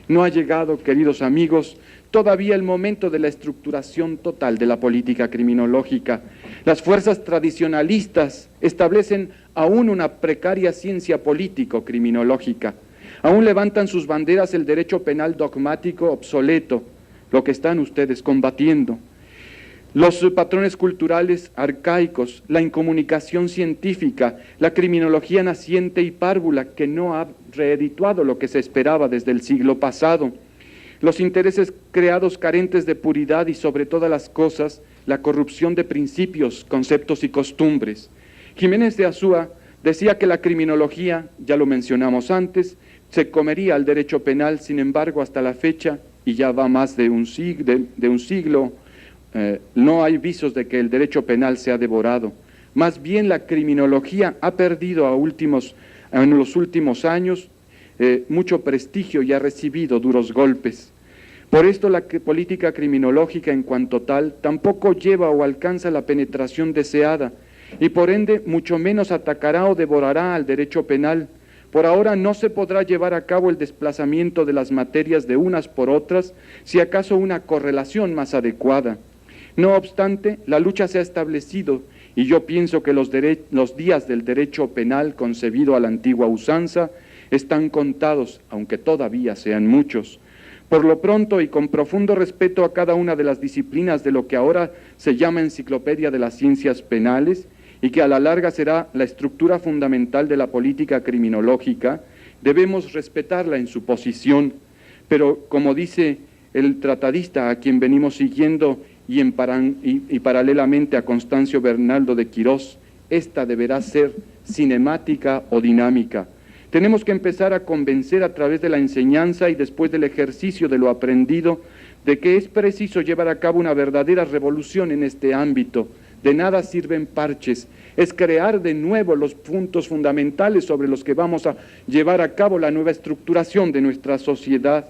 S3: No ha llegado, queridos amigos, todavía el momento de la estructuración total de la política criminológica. Las fuerzas tradicionalistas establecen aún una precaria ciencia político-criminológica. Aún levantan sus banderas el derecho penal dogmático obsoleto, lo que están ustedes combatiendo. Los patrones culturales arcaicos, la incomunicación científica, la criminología naciente y párvula que no ha reedituado lo que se esperaba desde el siglo pasado, los intereses creados carentes de puridad y sobre todas las cosas, la corrupción de principios, conceptos y costumbres. Jiménez de Azúa decía que la criminología, ya lo mencionamos antes, se comería al derecho penal, sin embargo, hasta la fecha, y ya va más de un siglo, no hay visos de que el derecho penal se ha devorado. Más bien la criminología ha perdido en los últimos años mucho prestigio y ha recibido duros golpes. Por esto la política criminológica en cuanto tal tampoco lleva o alcanza la penetración deseada y por ende mucho menos atacará o devorará al derecho penal. Por ahora no se podrá llevar a cabo el desplazamiento de las materias de unas por otras, si acaso una correlación más adecuada. No obstante, la lucha se ha establecido y yo pienso que los días del derecho penal concebido a la antigua usanza están contados, aunque todavía sean muchos. Por lo pronto y con profundo respeto a cada una de las disciplinas de lo que ahora se llama Enciclopedia de las Ciencias Penales y que a la larga será la estructura fundamental de la política criminológica, debemos respetarla en su posición, pero como dice el tratadista a quien venimos siguiendo y paralelamente a Constancio Bernaldo de Quirós, esta deberá ser cinemática o dinámica. Tenemos que empezar a convencer a través de la enseñanza y después del ejercicio de lo aprendido de que es preciso llevar a cabo una verdadera revolución en este ámbito. De nada sirven parches, es crear de nuevo los puntos fundamentales sobre los que vamos a llevar a cabo la nueva estructuración de nuestra sociedad.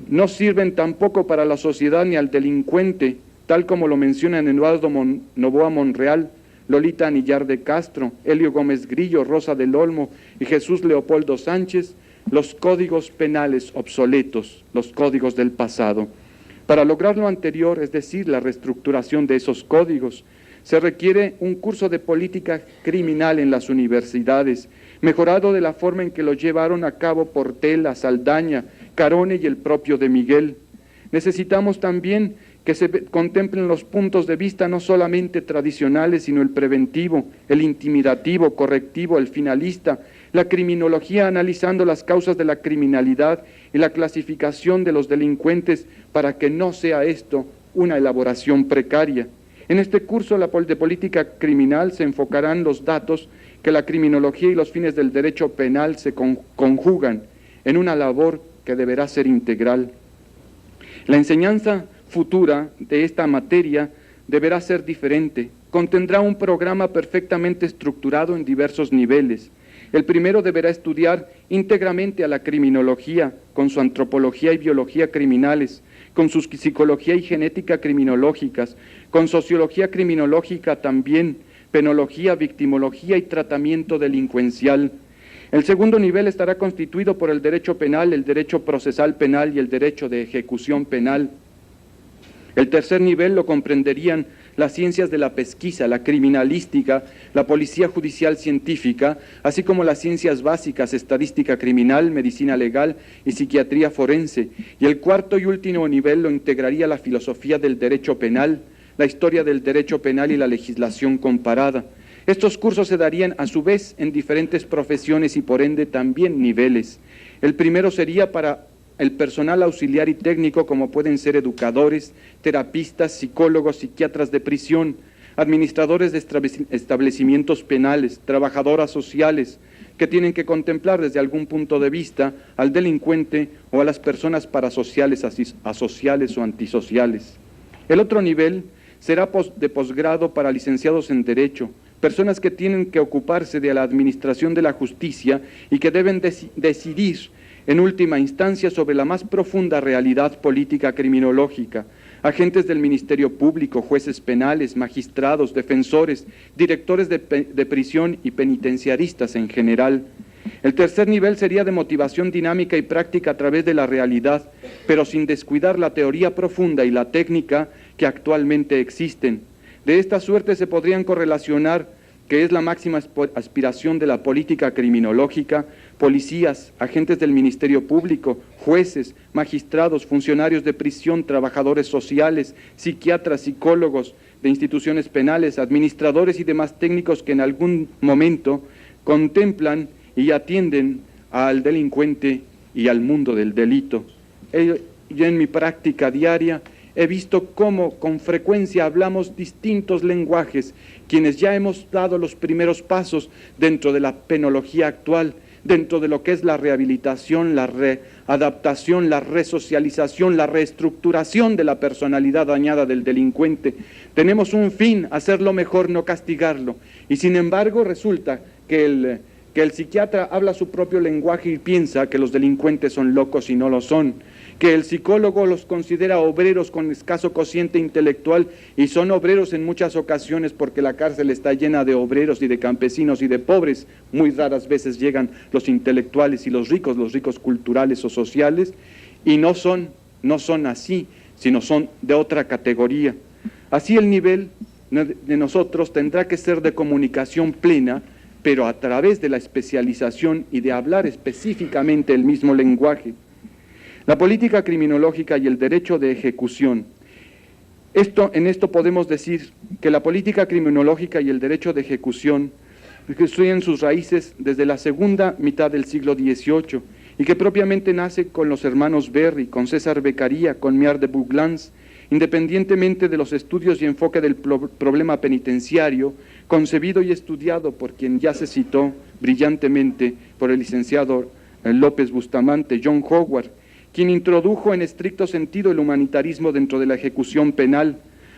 S3: No sirven tampoco para la sociedad ni al delincuente, tal como lo mencionan Eduardo Novoa Monreal, Lolita Anillar de Castro, Helio Gómez Grillo, Rosa del Olmo y Jesús Leopoldo Sánchez, los códigos penales obsoletos, los códigos del pasado. Para lograr lo anterior, es decir, la reestructuración de esos códigos, se requiere un curso de política criminal en las universidades, mejorado de la forma en que lo llevaron a cabo Portela, Saldaña, Carone y el propio de Miguel. Necesitamos también que se contemplen los puntos de vista no solamente tradicionales, sino el preventivo, el intimidativo, correctivo, el finalista, la criminología analizando las causas de la criminalidad y la clasificación de los delincuentes para que no sea esto una elaboración precaria. En este curso de política criminal se enfocarán los datos que la criminología y los fines del derecho penal se conjugan en una labor que deberá ser integral. La enseñanza futura de esta materia deberá ser diferente. Contendrá un programa perfectamente estructurado en diversos niveles. El primero deberá estudiar íntegramente a la criminología, con su antropología y biología criminales, con su psicología y genética criminológicas, con sociología criminológica también, penología, victimología y tratamiento delincuencial. El segundo nivel estará constituido por el derecho penal, el derecho procesal penal y el derecho de ejecución penal. El tercer nivel lo comprenderían las ciencias de la pesquisa, la criminalística, la policía judicial científica, así como las ciencias básicas, estadística criminal, medicina legal y psiquiatría forense. Y el cuarto y último nivel lo integraría la filosofía del derecho penal, la historia del derecho penal y la legislación comparada. Estos cursos se darían a su vez en diferentes profesiones y por ende también niveles. El primero sería para el personal auxiliar y técnico, como pueden ser educadores, terapistas, psicólogos, psiquiatras de prisión, administradores de establecimientos penales, trabajadoras sociales, que tienen que contemplar desde algún punto de vista al delincuente o a las personas parasociales, asociales o antisociales. El otro nivel será de posgrado para licenciados en Derecho, personas que tienen que ocuparse de la administración de la justicia y que deben decidir en última instancia sobre la más profunda realidad política criminológica, agentes del Ministerio Público, jueces penales, magistrados, defensores, directores de prisión y penitenciaristas en general. El tercer nivel sería de motivación dinámica y práctica a través de la realidad, pero sin descuidar la teoría profunda y la técnica que actualmente existen. De esta suerte se podrían correlacionar, que es la máxima aspiración de la política criminológica, policías, agentes del Ministerio Público, jueces, magistrados, funcionarios de prisión, trabajadores sociales, psiquiatras, psicólogos de instituciones penales, administradores y demás técnicos que en algún momento contemplan y atienden al delincuente y al mundo del delito. Yo en mi práctica diaria he visto cómo con frecuencia hablamos distintos lenguajes, quienes ya hemos dado los primeros pasos dentro de la penología actual, dentro de lo que es la rehabilitación, la readaptación, la resocialización, la reestructuración de la personalidad dañada del delincuente. Tenemos un fin, hacerlo mejor, no castigarlo. Y sin embargo resulta que el psiquiatra habla su propio lenguaje y piensa que los delincuentes son locos y no lo son, que el psicólogo los considera obreros con escaso cociente intelectual y son obreros en muchas ocasiones porque la cárcel está llena de obreros y de campesinos y de pobres. Muy raras veces llegan los intelectuales y los ricos culturales o sociales, y no son así, sino son de otra categoría. Así el nivel de nosotros tendrá que ser de comunicación plena, pero a través de la especialización y de hablar específicamente el mismo lenguaje. La política criminológica y el derecho de ejecución. En esto podemos decir que la política criminológica y el derecho de ejecución construyen sus raíces desde la segunda mitad del siglo XVIII y que propiamente nace con los hermanos Berry, con César Beccaria, con Miard de Bouglans, independientemente de los estudios y enfoque del problema penitenciario, concebido y estudiado por quien ya se citó brillantemente por el licenciado López Bustamante, John Howard, quien introdujo en estricto sentido el humanitarismo dentro de la ejecución penal,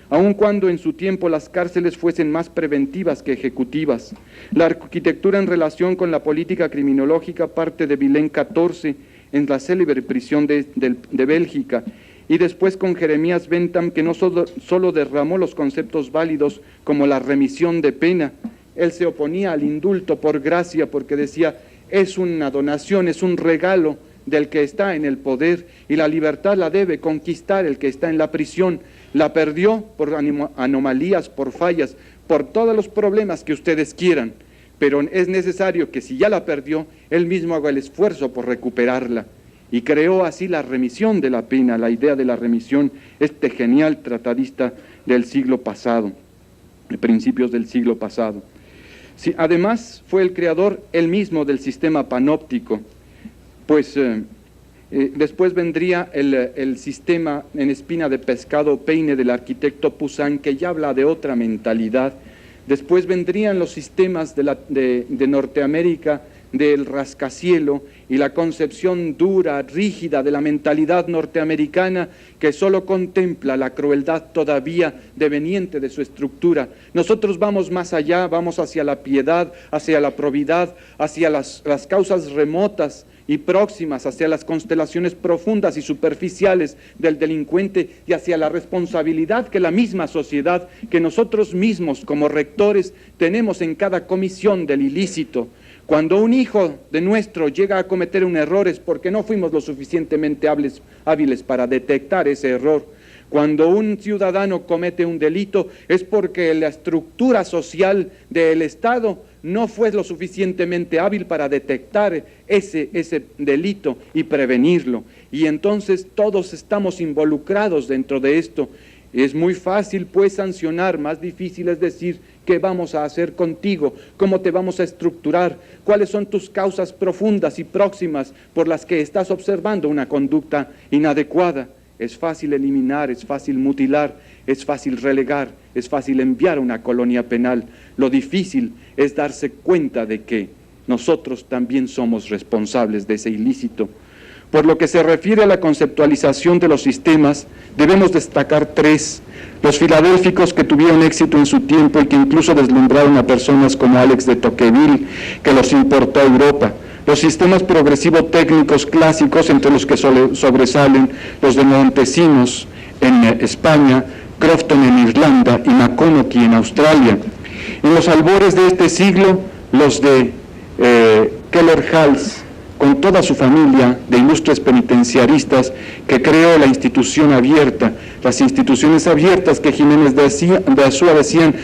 S3: aun cuando en su tiempo las cárceles fuesen más preventivas que ejecutivas. La arquitectura en relación con la política criminológica parte de Vilén XIV en la célebre prisión de Bélgica, y después con Jeremías Bentham, que no solo derramó los conceptos válidos como la remisión de pena. Él se oponía al indulto por gracia porque decía, es una donación, es un regalo del que está en el poder, y la libertad la debe conquistar el que está en la prisión. La perdió por anomalías, por fallas, por todos los problemas que ustedes quieran, pero es necesario que si ya la perdió, él mismo haga el esfuerzo por recuperarla. Y creó así la remisión de la pena, la idea de la remisión, este genial tratadista del siglo pasado, de principios del siglo pasado. Sí, además fue el creador él mismo del sistema panóptico, pues después vendría el sistema en espina de pescado peine del arquitecto Poussin, que ya habla de otra mentalidad. Después vendrían los sistemas de Norteamérica, del rascacielo y la concepción dura, rígida de la mentalidad norteamericana que solo contempla la crueldad todavía deveniente de su estructura. Nosotros vamos más allá, vamos hacia la piedad, hacia la probidad, hacia las causas remotas y próximas, hacia las constelaciones profundas y superficiales del delincuente y hacia la responsabilidad que la misma sociedad, que nosotros mismos como rectores tenemos en cada comisión del ilícito. Cuando un hijo de nuestro llega a cometer un error es porque no fuimos lo suficientemente hábiles para detectar ese error. Cuando un ciudadano comete un delito es porque la estructura social del Estado no fue lo suficientemente hábil para detectar ese delito y prevenirlo. Y entonces todos estamos involucrados dentro de esto. Es muy fácil pues sancionar, más difícil es decir qué vamos a hacer contigo, cómo te vamos a estructurar, cuáles son tus causas profundas y próximas por las que estás observando una conducta inadecuada. Es fácil eliminar, es fácil mutilar, es fácil relegar, es fácil enviar a una colonia penal. Lo difícil es darse cuenta de que nosotros también somos responsables de ese ilícito. Por lo que se refiere a la conceptualización de los sistemas, debemos destacar tres: los filadélficos, que tuvieron éxito en su tiempo y que incluso deslumbraron a personas como Alex de Tocqueville, que los importó a Europa; los sistemas progresivo-técnicos clásicos, entre los que sobresalen los de Montesinos en España, Crofton en Irlanda y McConaughey en Australia. En los albores de este siglo, los de Keller-Hals, con toda su familia de ilustres penitenciaristas, que creó la institución abierta, las instituciones abiertas que Jiménez de Azúa decían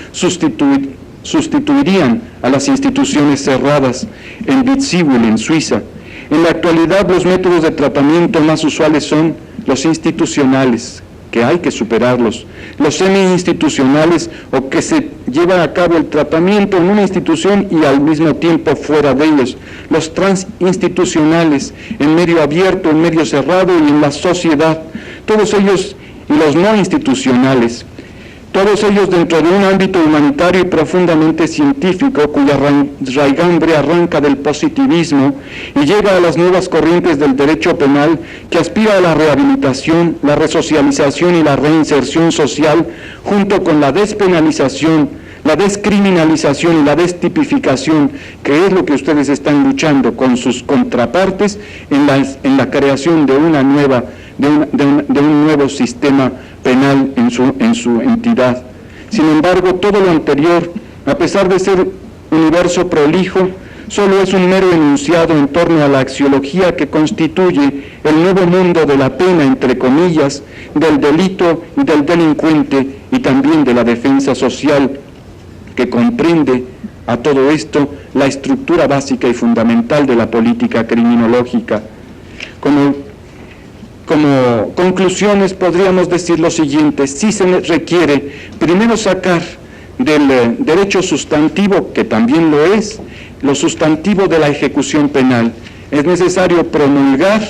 S3: sustituirían a las instituciones cerradas, en Witzwil, en Suiza. En la actualidad, los métodos de tratamiento más usuales son los institucionales, que hay que superarlos, los semi-institucionales, o que se lleva a cabo el tratamiento en una institución y al mismo tiempo fuera de ellos, los transinstitucionales, en medio abierto, en medio cerrado y en la sociedad, todos ellos, y los no institucionales, todos ellos dentro de un ámbito humanitario y profundamente científico, cuya raigambre arranca del positivismo y llega a las nuevas corrientes del derecho penal, que aspira a la rehabilitación, la resocialización y la reinserción social, junto con la despenalización, la descriminalización y la destipificación, que es lo que ustedes están luchando con sus contrapartes en la creación de una nueva, de un nuevo sistema penal en su entidad. Sin embargo, todo lo anterior, a pesar de ser universo prolijo, solo es un mero enunciado en torno a la axiología que constituye el nuevo mundo de la pena, entre comillas, del delito y del delincuente, y también de la defensa social, que comprende a todo esto la estructura básica y fundamental de la política criminológica. Como conclusiones podríamos decir lo siguiente: sí se requiere primero sacar del derecho sustantivo, que también lo es, lo sustantivo de la ejecución penal. Es necesario promulgar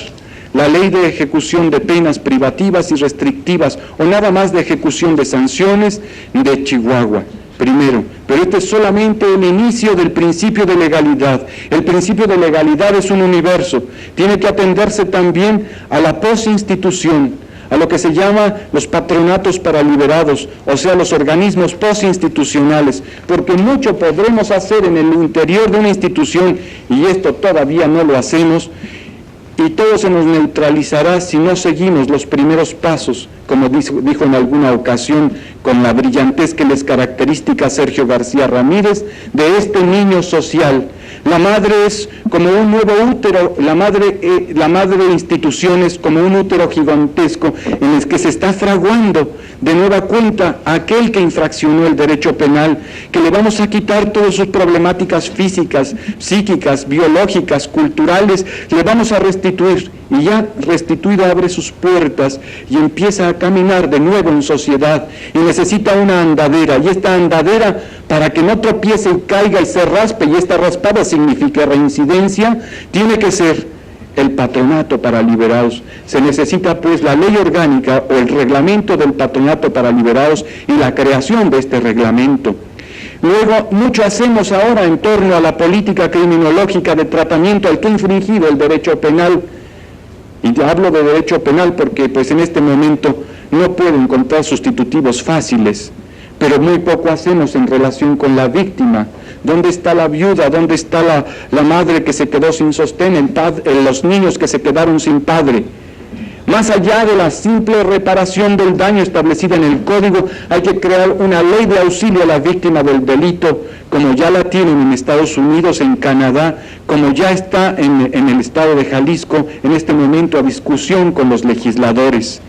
S3: la ley de ejecución de penas privativas y restrictivas, o nada más de ejecución de sanciones, de Chihuahua. Primero, pero este es solamente el inicio del principio de legalidad. El principio de legalidad es un universo, tiene que atenderse también a la posinstitución, a lo que se llama los patronatos para liberados, o sea, los organismos posinstitucionales, porque mucho podremos hacer en el interior de una institución, y esto todavía no lo hacemos, y todo se nos neutralizará si no seguimos los primeros pasos, como dijo en alguna ocasión, con la brillantez que les caracteriza a Sergio García Ramírez, de este niño social. La madre es como un nuevo útero, la madre de instituciones como un útero gigantesco en el que se está fraguando de nueva cuenta a aquel que infraccionó el derecho penal, que le vamos a quitar todas sus problemáticas físicas, psíquicas, biológicas, culturales, le vamos a restituir, y ya restituido abre sus puertas y empieza a caminar de nuevo en sociedad, y necesita una andadera, y esta andadera, para que no tropiece y caiga y se raspe, y esta raspada significa reincidencia, tiene que ser el patronato para liberados. Se necesita pues la ley orgánica o el reglamento del patronato para liberados y la creación de este reglamento. Luego, mucho hacemos ahora en torno a la política criminológica de tratamiento al que ha infringido el derecho penal. Y hablo de derecho penal porque pues en este momento no puedo encontrar sustitutivos fáciles, pero muy poco hacemos en relación con la víctima. ¿Dónde está la viuda? ¿Dónde está la madre que se quedó sin sostén? Los niños que se quedaron sin padre. Más allá de la simple reparación del daño establecida en el Código, hay que crear una ley de auxilio a la víctima del delito, como ya la tienen en Estados Unidos, en Canadá, como ya está en el estado de Jalisco, en este momento a discusión con los legisladores.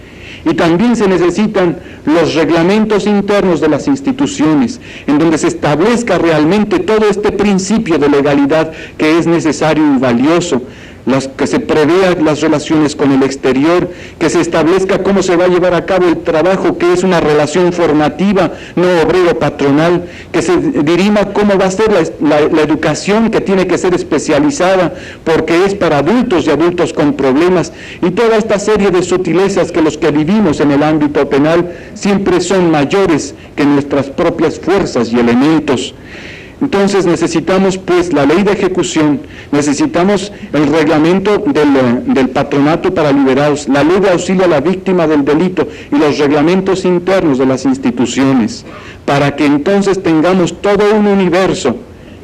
S4: Y también se necesitan los reglamentos internos de las instituciones, en donde se establezca realmente todo este principio de legalidad que es necesario y valioso, que se prevean las relaciones con el exterior, que se establezca cómo se va a llevar a cabo el trabajo, que es una relación formativa, no obrero-patronal, que se dirima cómo va a ser la educación, que tiene que ser especializada, porque es para adultos y adultos con problemas, y toda esta serie de sutilezas que los que vivimos en el ámbito penal siempre son mayores que nuestras propias fuerzas y elementos. Entonces necesitamos pues la ley de ejecución, necesitamos el reglamento del patronato para liberados, la ley de auxilio a la víctima del delito y los reglamentos internos de las instituciones, para que entonces tengamos todo un universo.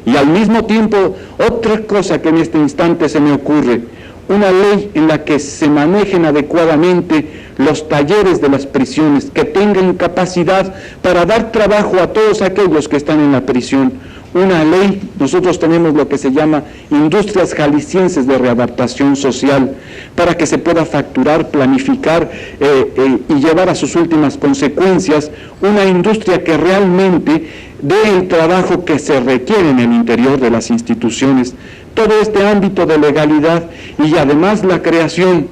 S4: Y al mismo tiempo, otra cosa que en este instante se me ocurre, una ley en la que se manejen adecuadamente los talleres de las prisiones, que tengan capacidad para dar trabajo a todos aquellos que están en la prisión. Una ley, nosotros tenemos lo que se llama industrias jaliscienses de readaptación social, para que se pueda facturar, planificar y llevar a sus últimas consecuencias una industria que realmente dé el trabajo que se requiere en el interior de las instituciones. Todo este ámbito de legalidad y además la creación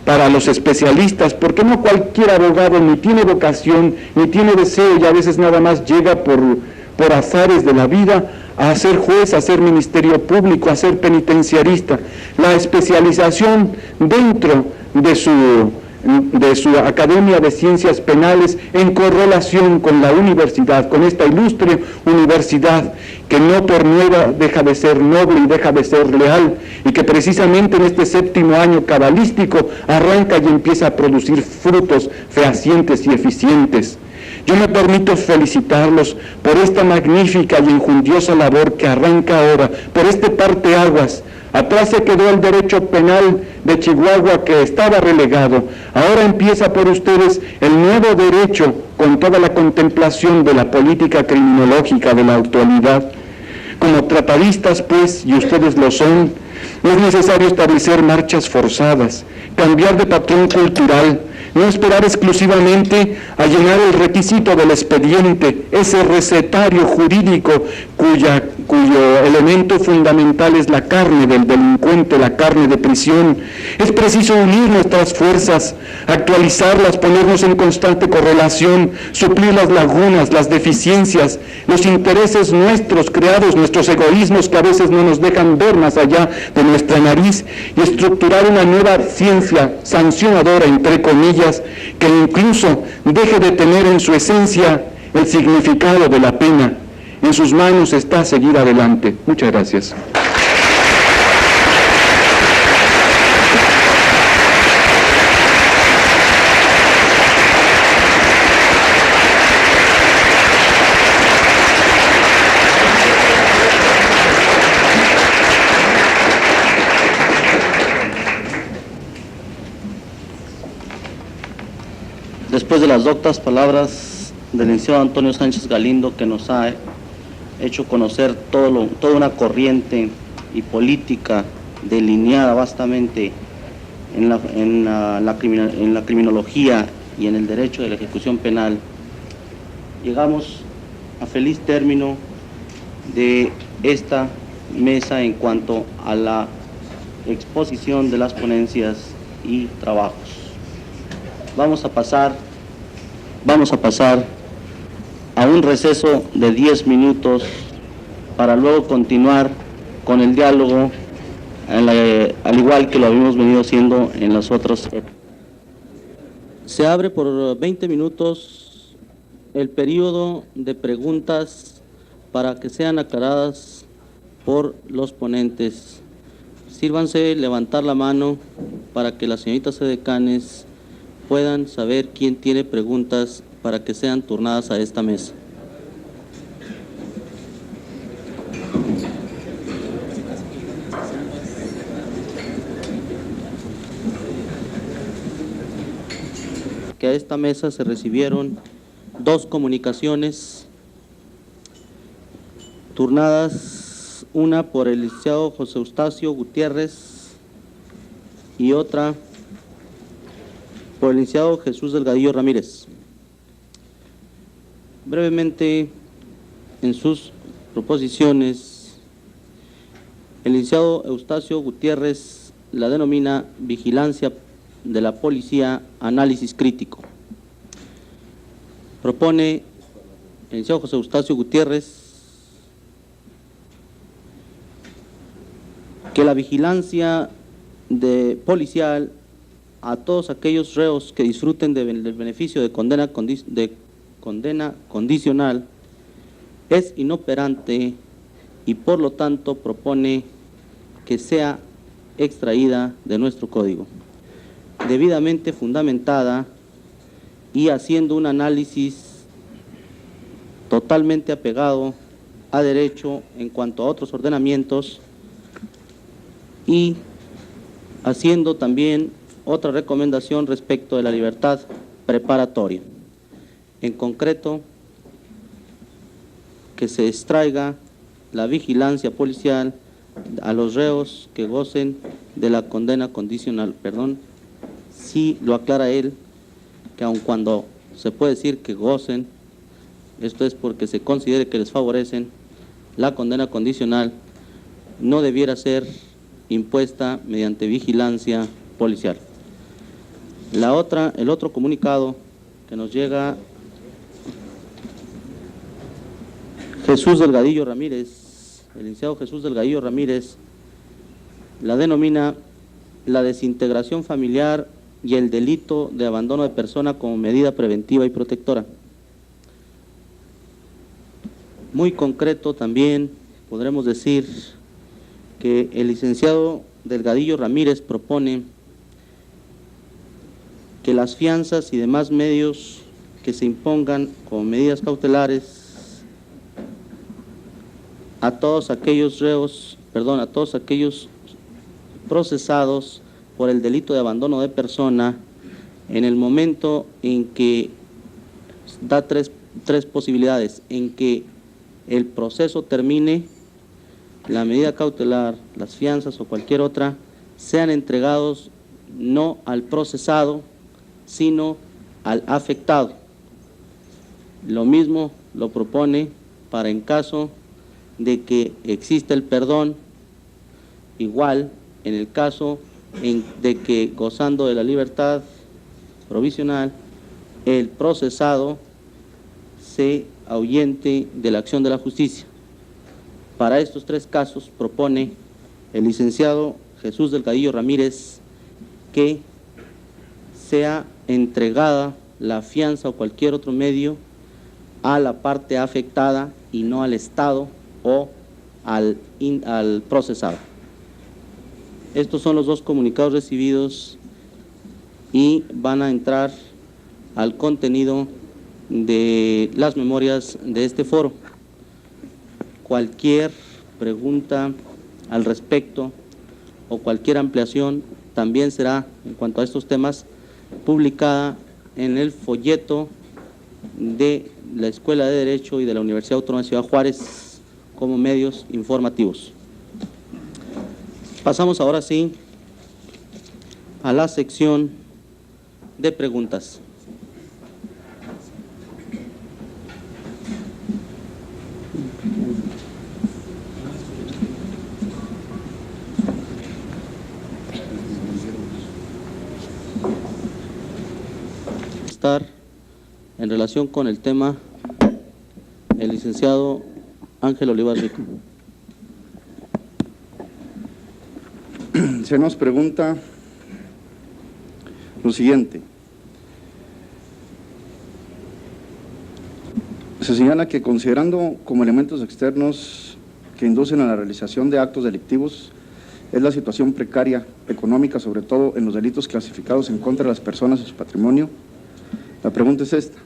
S4: para los especialistas, porque no cualquier abogado ni tiene vocación, ni tiene deseo y a veces nada más llega por azares de la vida a ser juez, a ser ministerio público, a ser penitenciarista. La especialización dentro de su Academia de Ciencias Penales en correlación con la universidad, con esta ilustre universidad que no por nueva deja de ser noble y deja de ser leal, y que precisamente en este 7º año cabalístico arranca y empieza a producir frutos fehacientes y eficientes. Yo me permito felicitarlos por esta magnífica y enjundiosa labor que arranca ahora, por este parteaguas. Atrás se quedó el derecho penal de Chihuahua que estaba relegado. Ahora empieza por ustedes el nuevo derecho con toda la contemplación de la política criminológica de la actualidad. Como tratadistas, pues, y ustedes lo son, es necesario establecer marchas forzadas, cambiar de patrón cultural, no esperar exclusivamente a llenar el requisito del expediente, ese recetario jurídico cuyo elemento fundamental es la carne del delincuente, la carne de prisión. Es preciso unir nuestras fuerzas, actualizarlas, ponernos en constante correlación, suplir las lagunas, las deficiencias, los intereses nuestros creados, nuestros egoísmos que a veces no nos dejan ver más allá de nuestra nariz, y estructurar una nueva ciencia sancionadora, entre comillas, que incluso deje de tener en su esencia el significado de la pena. En sus manos está seguir adelante. Muchas gracias.
S2: Después de las doctas palabras del licenciado Antonio Sánchez Galindo, que nos ha hecho conocer toda una corriente y política delineada vastamente en la criminología y en el derecho de la ejecución penal, llegamos a feliz término de esta mesa en cuanto a la exposición de las ponencias y trabajos. Vamos a pasar a un receso de 10 minutos para luego continuar con el diálogo al igual que lo habíamos venido haciendo en las otras. Se abre por 20 minutos el periodo de preguntas para que sean aclaradas por los ponentes. Sírvanse levantar la mano para que las señoritas edecanes puedan saber quién tiene preguntas para que sean turnadas a esta mesa. Que a esta mesa se recibieron 2 comunicaciones turnadas, una por el licenciado José Eustacio Gutiérrez y otra Por el licenciado Jesús Delgadillo Ramírez. Brevemente, en sus proposiciones, el licenciado Eustacio Gutiérrez la denomina vigilancia de la policía, análisis crítico. Propone el licenciado José Eustacio Gutiérrez que la vigilancia policial a todos aquellos reos que disfruten del beneficio de condena condicional es inoperante y por lo tanto propone que sea extraída de nuestro código, debidamente fundamentada y haciendo un análisis totalmente apegado a derecho en cuanto a otros ordenamientos y haciendo también otra recomendación respecto de la libertad preparatoria. En concreto, que se extraiga la vigilancia policial a los reos que gocen de la condena condicional. Perdón, sí lo aclara él, que aun cuando se puede decir que gocen, esto es porque se considere que les favorecen, la condena condicional no debiera ser impuesta mediante vigilancia policial. El otro comunicado que nos llega Jesús Delgadillo Ramírez, el licenciado Jesús Delgadillo Ramírez, la denomina la desintegración familiar y el delito de abandono de persona como medida preventiva y protectora. Muy concreto también podremos decir que el licenciado Delgadillo Ramírez propone que las fianzas y demás medios que se impongan como medidas cautelares a todos aquellos procesados por el delito de abandono de persona en el momento en que da tres posibilidades: en que el proceso termine, la medida cautelar, las fianzas o cualquier otra, sean entregados no al procesado, sino al afectado. Lo mismo lo propone para en caso de que exista el perdón, igual en el caso de que gozando de la libertad provisional, el procesado se ahuyente de la acción de la justicia. Para estos tres casos propone el licenciado Jesús Delgadillo Ramírez que sea entregada la fianza o cualquier otro medio a la parte afectada y no al Estado o al procesado. Estos son los dos comunicados recibidos y van a entrar al contenido de las memorias de este foro. Cualquier pregunta al respecto o cualquier ampliación también será, en cuanto a estos temas, publicada en el folleto de la Escuela de Derecho y de la Universidad Autónoma de Ciudad Juárez como medios informativos. Pasamos ahora sí a la sección de preguntas. En relación con el tema, el licenciado Ángel Olivas Rico.
S5: Se nos pregunta lo siguiente. Se señala que considerando como elementos externos que inducen a la realización de actos delictivos es la situación precaria económica, sobre todo en los delitos clasificados en contra de las personas y su patrimonio. La pregunta es esta: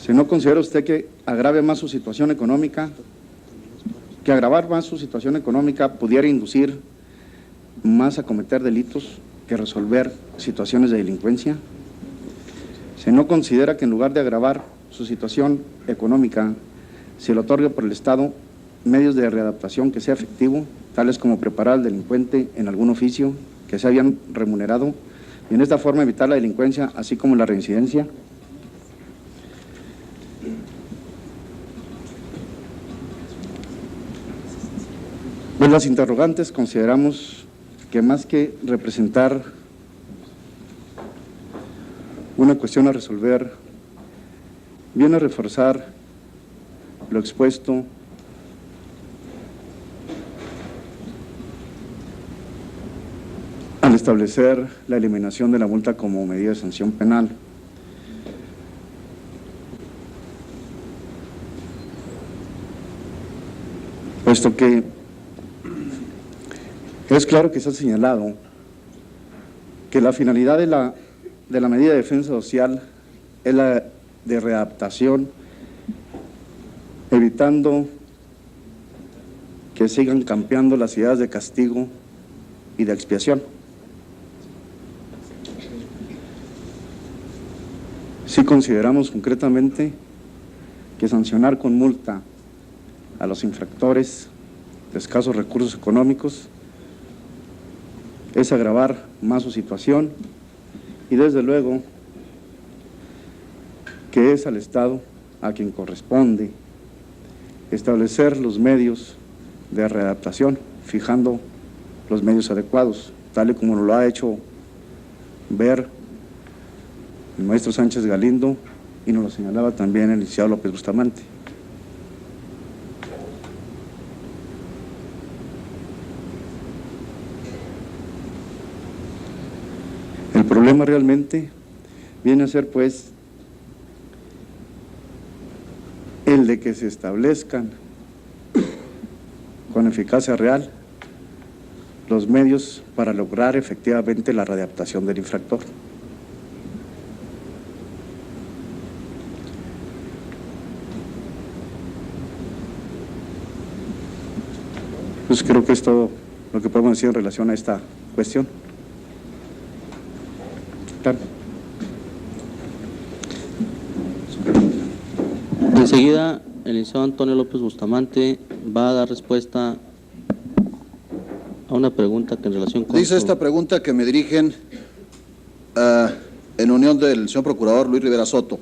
S5: ¿si no considera usted que agravar más su situación económica pudiera inducir más a cometer delitos que resolver situaciones de delincuencia? ¿Se no considera que en lugar de agravar su situación económica, se le otorgue por el Estado medios de readaptación que sea efectivo, tales como preparar al delincuente en algún oficio que sea bien remunerado, y en esta forma evitar la delincuencia, así como la reincidencia. Pues las interrogantes consideramos que más que representar una cuestión a resolver, viene a reforzar lo expuesto al establecer la eliminación de la multa como medida de sanción penal. Puesto que es claro que se ha señalado que la finalidad de la medida de defensa social es la de readaptación, evitando que sigan campeando las ideas de castigo y de expiación. Sí consideramos concretamente que sancionar con multa a los infractores de escasos recursos económicos es agravar más su situación y desde luego que es al Estado a quien corresponde establecer los medios de readaptación, fijando los medios adecuados, tal y como lo ha hecho ver el maestro Sánchez Galindo y nos lo señalaba también el licenciado López Bustamante. El problema realmente viene a ser, pues, el de que se establezcan con eficacia real los medios para lograr efectivamente la readaptación del infractor. Pues creo que es todo lo que podemos decir en relación a esta cuestión. Claro.
S2: Enseguida, el licenciado Antonio López Bustamante va a dar respuesta a una pregunta que en relación con...
S6: Dice esta pregunta que me dirigen en unión del señor Procurador Luis Rivera Soto.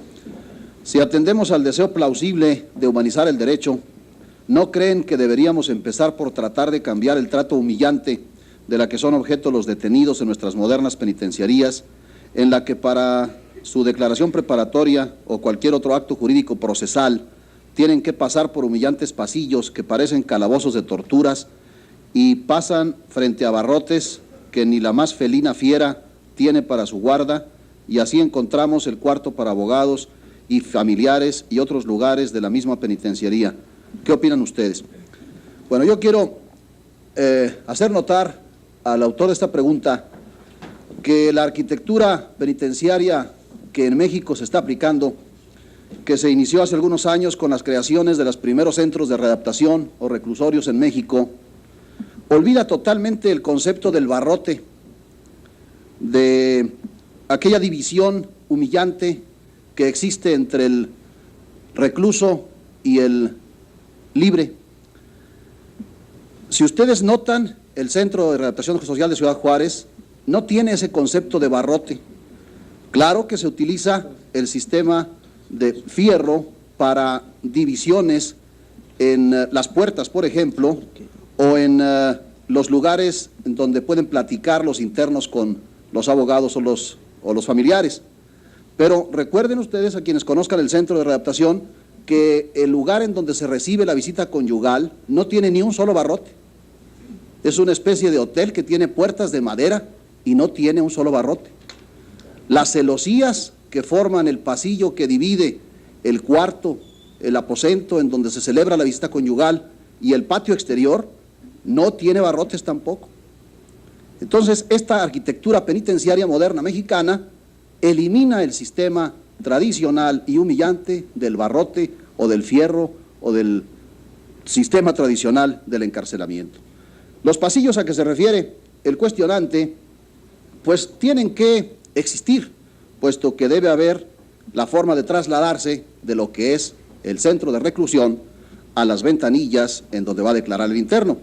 S6: Si atendemos al deseo plausible de humanizar el derecho, ¿no creen que deberíamos empezar por tratar de cambiar el trato humillante de la que son objeto los detenidos en nuestras modernas penitenciarías, en la que para su declaración preparatoria o cualquier otro acto jurídico procesal tienen que pasar por humillantes pasillos que parecen calabozos de torturas y pasan frente a barrotes que ni la más felina fiera tiene para su guarda, y así encontramos el cuarto para abogados y familiares y otros lugares de la misma penitenciaría? ¿Qué opinan ustedes? Bueno, yo quiero hacer notar al autor de esta pregunta que la arquitectura penitenciaria que en México se está aplicando, que se inició hace algunos años con las creaciones de los primeros centros de readaptación o reclusorios en México, olvida totalmente el concepto del barrote, de aquella división humillante que existe entre el recluso y el libre. Si ustedes notan, el Centro de Readaptación Social de Ciudad Juárez no tiene ese concepto de barrote. Claro que se utiliza el sistema de fierro para divisiones en las puertas, por ejemplo, o en los lugares en donde pueden platicar los internos con los abogados o los familiares. Pero recuerden ustedes, a quienes conozcan el Centro de Readaptación, que el lugar en donde se recibe la visita conyugal no tiene ni un solo barrote. Es una especie de hotel que tiene puertas de madera y no tiene un solo barrote. Las celosías que forman el pasillo que divide el cuarto, el aposento en donde se celebra la visita conyugal y el patio exterior, no tiene barrotes tampoco. Entonces, esta arquitectura penitenciaria moderna mexicana elimina el sistema tradicional y humillante del barrote o del fierro o del sistema tradicional del encarcelamiento. Los pasillos a que se refiere el cuestionante, pues tienen que existir, puesto que debe haber la forma de trasladarse de lo que es el centro de reclusión a las ventanillas en donde va a declarar el interno.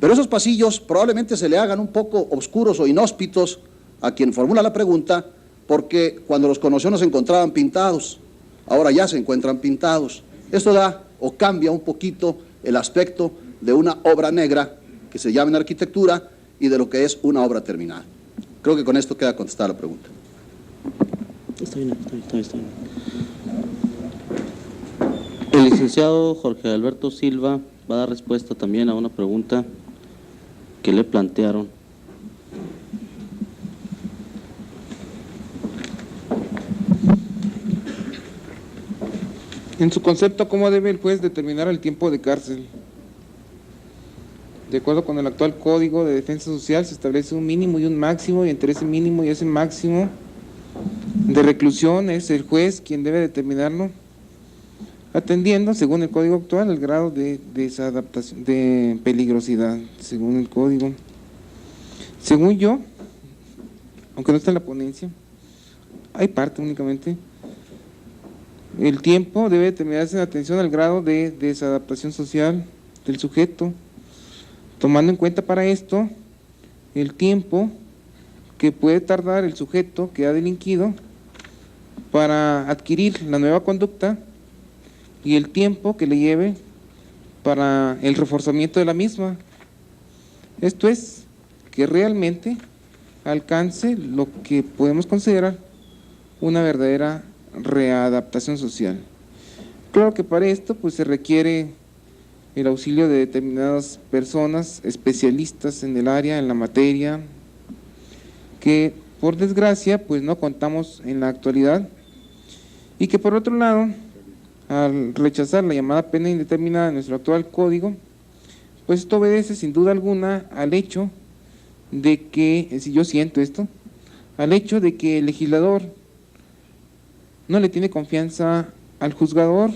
S6: Pero esos pasillos probablemente se le hagan un poco oscuros o inhóspitos a quien formula la pregunta, porque cuando los conoció no se encontraban pintados, ahora ya se encuentran pintados. Esto da o cambia un poquito el aspecto de una obra negra que se llama en arquitectura y de lo que es una obra terminada. Creo que con esto queda contestada la pregunta.
S2: Está bien. El licenciado Jorge Alberto Silva va a dar respuesta también a una pregunta que le plantearon.
S1: En su concepto, ¿cómo debe el juez determinar el tiempo de cárcel? De acuerdo con el actual Código de Defensa Social, se establece un mínimo y un máximo, y entre ese mínimo y ese máximo de reclusión es el juez quien debe determinarlo, atendiendo, según el Código actual, el grado de desadaptación, de peligrosidad, según el Código. Según yo, aunque no está en la ponencia, hay parte únicamente, el tiempo debe determinarse en atención al grado de desadaptación social del sujeto, tomando en cuenta para esto el tiempo que puede tardar el sujeto que ha delinquido para adquirir la nueva conducta y el tiempo que le lleve para el reforzamiento de la misma. Esto es, que realmente alcance lo que podemos considerar una verdadera readaptación social. Claro que para esto pues se requiere el auxilio de determinadas personas especialistas en el área, en la materia, que por desgracia pues no contamos en la actualidad, y que por otro lado, al rechazar la llamada pena indeterminada en nuestro actual código, pues esto obedece sin duda alguna al hecho de que, si yo siento esto, al hecho de que el legislador no le tiene confianza al juzgador,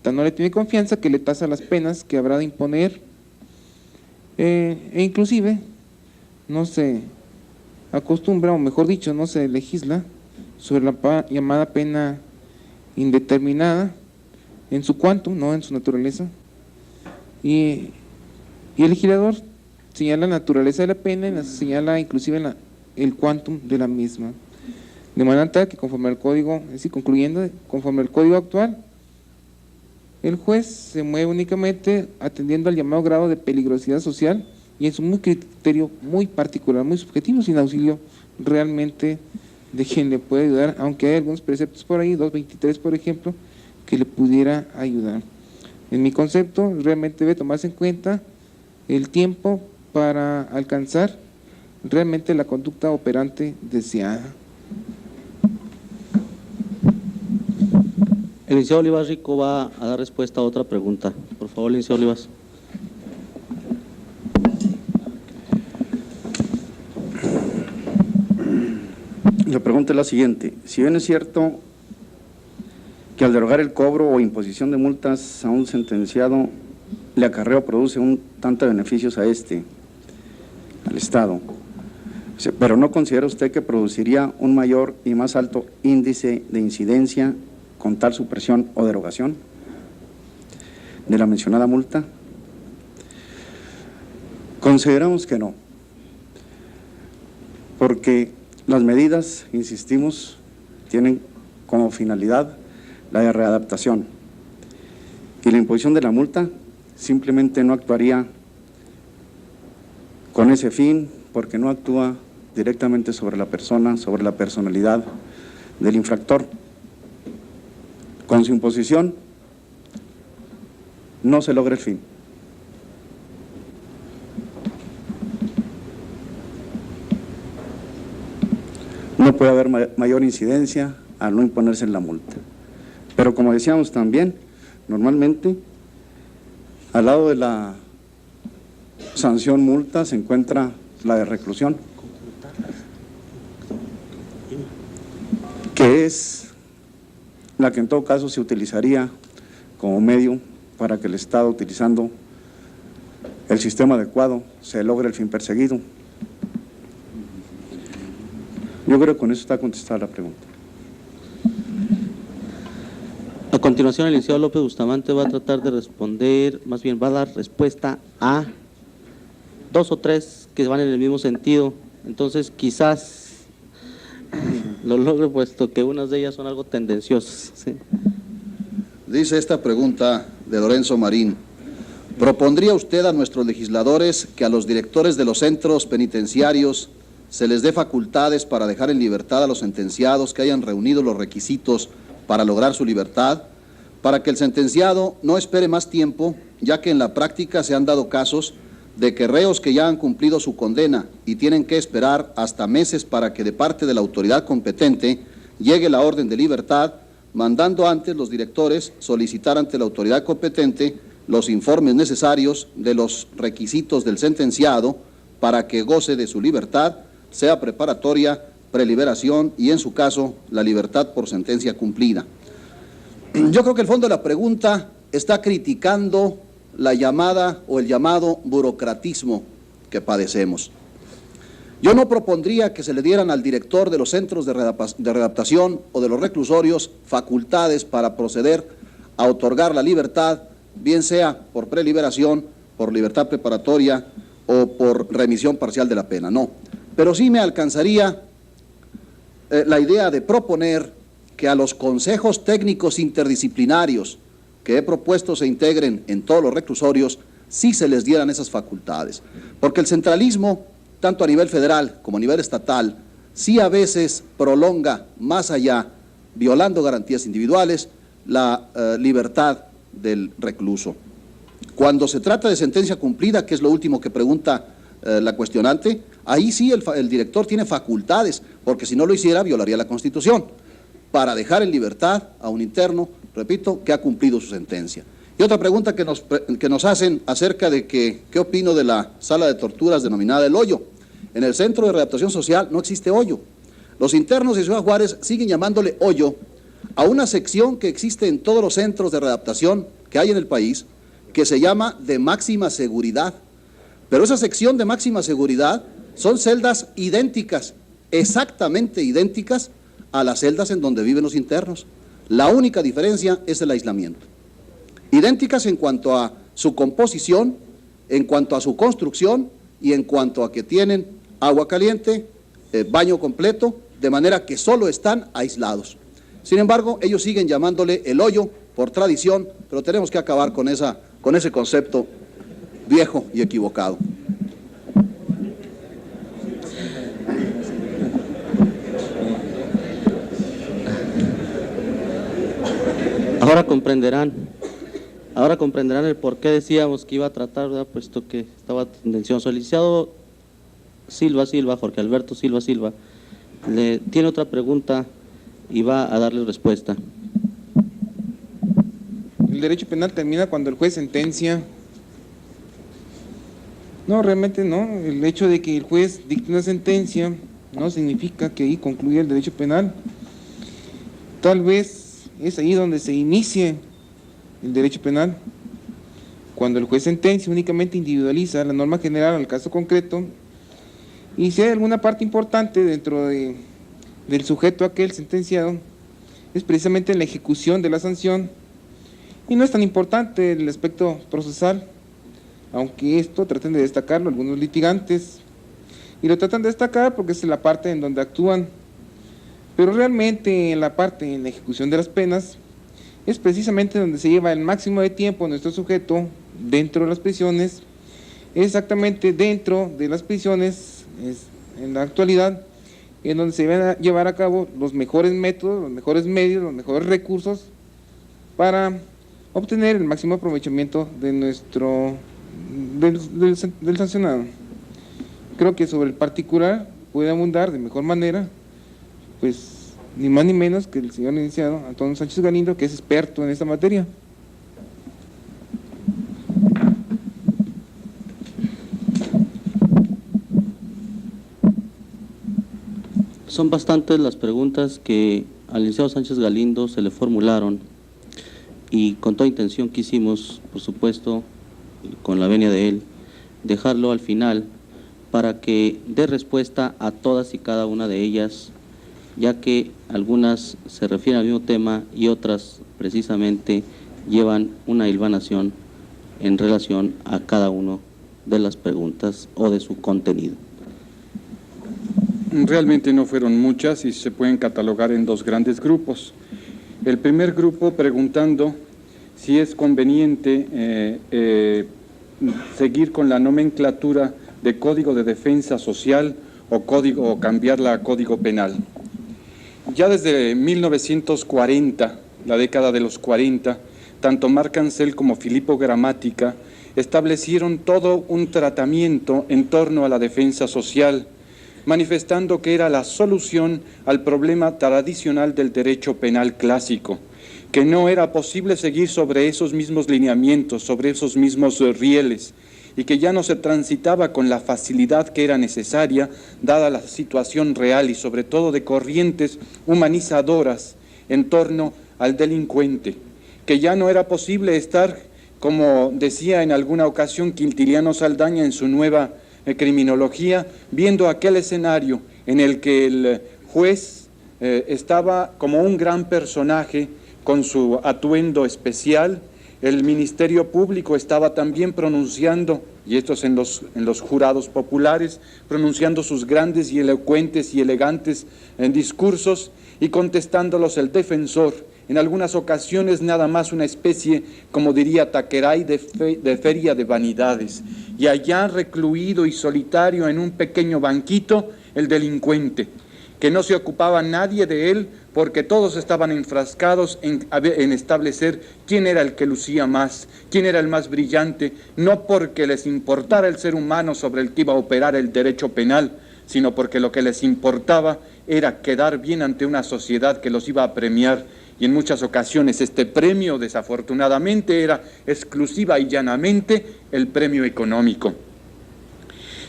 S1: tan no le tiene confianza que le tasa las penas que habrá de imponer, e inclusive no se acostumbra, o mejor dicho, no se legisla sobre la llamada pena indeterminada en su quantum, no en su naturaleza, y el legislador señala la naturaleza de la pena y señala inclusive el quantum de la misma, de manera tal que conforme al código, es decir, concluyendo, conforme al código actual, el juez se mueve únicamente atendiendo al llamado grado de peligrosidad social y en su criterio muy particular, muy subjetivo, sin auxilio realmente de quien le puede ayudar, aunque hay algunos preceptos por ahí, 223 por ejemplo, que le pudiera ayudar. En mi concepto, realmente debe tomarse en cuenta el tiempo para alcanzar realmente la conducta operante deseada.
S2: El licenciado Olivas Rico va a dar respuesta a otra pregunta. Por favor, licenciado Olivas.
S5: La pregunta es la siguiente: si bien es cierto que al derogar el cobro o imposición de multas a un sentenciado le acarrea o produce un tanto de beneficios a al Estado, pero ¿no considera usted que produciría un mayor y más alto índice de incidencia con tal supresión o derogación de la mencionada multa? Consideramos que no, porque las medidas, insistimos, tienen como finalidad la de readaptación, y la imposición de la multa simplemente no actuaría con ese fin, porque no actúa directamente sobre la persona, sobre la personalidad del infractor. Con su imposición no se logra el fin. No puede haber mayor incidencia al no imponerse la multa. Pero como decíamos también, normalmente al lado de la sanción multa se encuentra la de reclusión, que es la que en todo caso se utilizaría como medio para que el Estado, utilizando el sistema adecuado, se logre el fin perseguido. Yo creo que con eso está contestada la pregunta.
S2: A continuación, el licenciado López Bustamante va a tratar de responder, más bien va a dar respuesta a dos o tres que van en el mismo sentido Entonces, quizás lo logre, puesto que unas de ellas son algo tendenciosas, ¿sí?
S6: Dice esta pregunta de Lorenzo Marín: ¿propondría usted a nuestros legisladores que a los directores de los centros penitenciarios se les dé facultades para dejar en libertad a los sentenciados que hayan reunido los requisitos para lograr su libertad, para que el sentenciado no espere más tiempo, ya que en la práctica se han dado casos de que reos que ya han cumplido su condena y tienen que esperar hasta meses para que de parte de la autoridad competente llegue la orden de libertad, mandando antes los directores solicitar ante la autoridad competente los informes necesarios de los requisitos del sentenciado para que goce de su libertad, sea preparatoria, preliberación y, en su caso, la libertad por sentencia cumplida? Yo creo que el fondo de la pregunta está criticando la llamada o el llamado burocratismo que padecemos. Yo no propondría que se le dieran al director de los centros de readaptación o de los reclusorios facultades para proceder a otorgar la libertad, bien sea por preliberación, por libertad preparatoria o por remisión parcial de la pena, no. Pero sí me alcanzaría la idea de proponer que a los consejos técnicos interdisciplinarios que he propuesto se integren en todos los reclusorios, sí se les dieran esas facultades. Porque el centralismo, tanto a nivel federal como a nivel estatal, sí a veces prolonga más allá, violando garantías individuales, la libertad del recluso. Cuando se trata de sentencia cumplida, que es lo último que pregunta la cuestionante, ahí sí el director tiene facultades, porque si no lo hiciera violaría la Constitución, para dejar en libertad a un interno, repito, que ha cumplido su sentencia. Y otra pregunta que nos hacen acerca de qué opino de la sala de torturas denominada El Hoyo. En el Centro de Readaptación Social no existe hoyo. Los internos de Ciudad Juárez siguen llamándole hoyo a una sección que existe en todos los centros de readaptación que hay en el país, que se llama de máxima seguridad. Pero esa sección de máxima seguridad son celdas idénticas, exactamente idénticas a las celdas en donde viven los internos. La única diferencia es el aislamiento. Idénticas en cuanto a su composición, en cuanto a su construcción y en cuanto a que tienen agua caliente, baño completo, de manera que solo están aislados. Sin embargo, ellos siguen llamándole El Hoyo por tradición, pero tenemos que acabar con ese concepto viejo y equivocado.
S2: Ahora comprenderán el por qué decíamos que iba a tratar, ¿verdad? Puesto que estaba tendencioso. El licenciado Jorge Alberto Silva, tiene otra pregunta y va a darle respuesta.
S1: El derecho penal termina cuando el juez sentencia. No, realmente no. El hecho de que el juez dicte una sentencia no significa que ahí concluya el derecho penal. Tal vez es ahí donde se inicie el derecho penal. Cuando el juez sentencia, únicamente individualiza la norma general al caso concreto, y si hay alguna parte importante dentro del sujeto aquel sentenciado, es precisamente la ejecución de la sanción, y no es tan importante el aspecto procesal, aunque esto tratan de destacarlo algunos litigantes, y lo tratan de destacar porque es la parte en donde actúan. Pero realmente en la ejecución de las penas, es precisamente donde se lleva el máximo de tiempo nuestro sujeto dentro de las prisiones, exactamente dentro de las prisiones, en la actualidad, en donde se van a llevar a cabo los mejores métodos, los mejores medios, los mejores recursos para obtener el máximo aprovechamiento de del sancionado. Creo que sobre el particular puede abundar de mejor manera, pues ni más ni menos que el señor licenciado Antonio Sánchez Galindo, que es experto en esta materia.
S2: Son bastantes las preguntas que al licenciado Sánchez Galindo se le formularon, y con toda intención quisimos, por supuesto, con la venia de él, dejarlo al final para que dé respuesta a todas y cada una de ellas, ya que algunas se refieren al mismo tema y otras precisamente llevan una hilvanación en relación a cada una de las preguntas o de su contenido.
S3: realmente no fueron muchas y se pueden catalogar en dos grandes grupos. El primer grupo preguntando si es conveniente seguir con la nomenclatura de Código de Defensa Social o cambiarla a Código Penal. Ya desde 1940, la década de los 40, tanto Marc Ancel como Filippo Grammatica establecieron todo un tratamiento en torno a la defensa social, manifestando que era la solución al problema tradicional del derecho penal clásico, que no era posible seguir sobre esos mismos lineamientos, sobre esos mismos rieles, y que ya no se transitaba con la facilidad que era necesaria, dada la situación real y sobre todo de corrientes humanizadoras en torno al delincuente, que ya no era posible estar, como decía en alguna ocasión Quintiliano Saldaña en su nueva criminología, viendo aquel escenario en el que el juez estaba como un gran personaje con su atuendo especial, el Ministerio Público estaba también pronunciando, y esto es en los jurados populares, pronunciando sus grandes y elocuentes y elegantes discursos y contestándolos el defensor, en algunas ocasiones nada más una especie, como diría Taqueray, de feria de vanidades, y allá recluido y solitario en un pequeño banquito, el delincuente, que no se ocupaba nadie de él porque todos estaban enfrascados en establecer quién era el que lucía más, quién era el más brillante, no porque les importara el ser humano sobre el que iba a operar el derecho penal, sino porque lo que les importaba era quedar bien ante una sociedad que los iba a premiar, y en muchas ocasiones este premio desafortunadamente era exclusiva y llanamente el premio económico.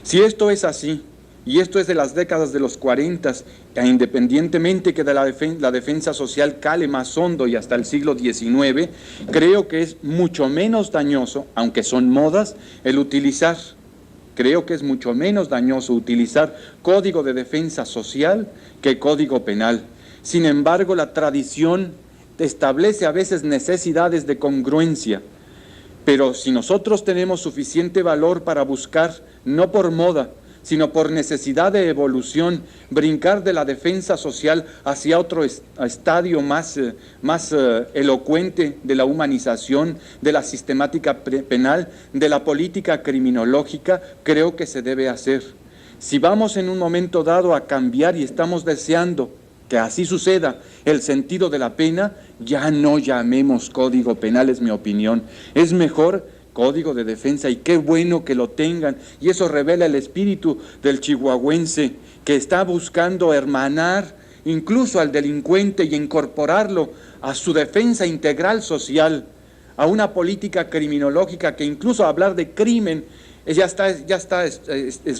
S3: Si esto es así, y esto es de las décadas de los 40, e independientemente que de la defensa social cale más hondo y hasta el siglo XIX, creo que es mucho menos dañoso, aunque son modas, creo que es mucho menos dañoso utilizar Código de Defensa Social que Código Penal. Sin embargo, la tradición establece a veces necesidades de congruencia, pero si nosotros tenemos suficiente valor para buscar, no por moda, sino por necesidad de evolución, brincar de la defensa social hacia otro estadio más elocuente de la humanización, de la sistemática penal, de la política criminológica, creo que se debe hacer. Si vamos en un momento dado a cambiar y estamos deseando que así suceda el sentido de la pena, ya no llamemos Código Penal, es mi opinión. Es mejor Código de Defensa, y qué bueno que lo tengan, y eso revela el espíritu del chihuahuense que está buscando hermanar incluso al delincuente y incorporarlo a su defensa integral social, a una política criminológica que incluso hablar de crimen ya está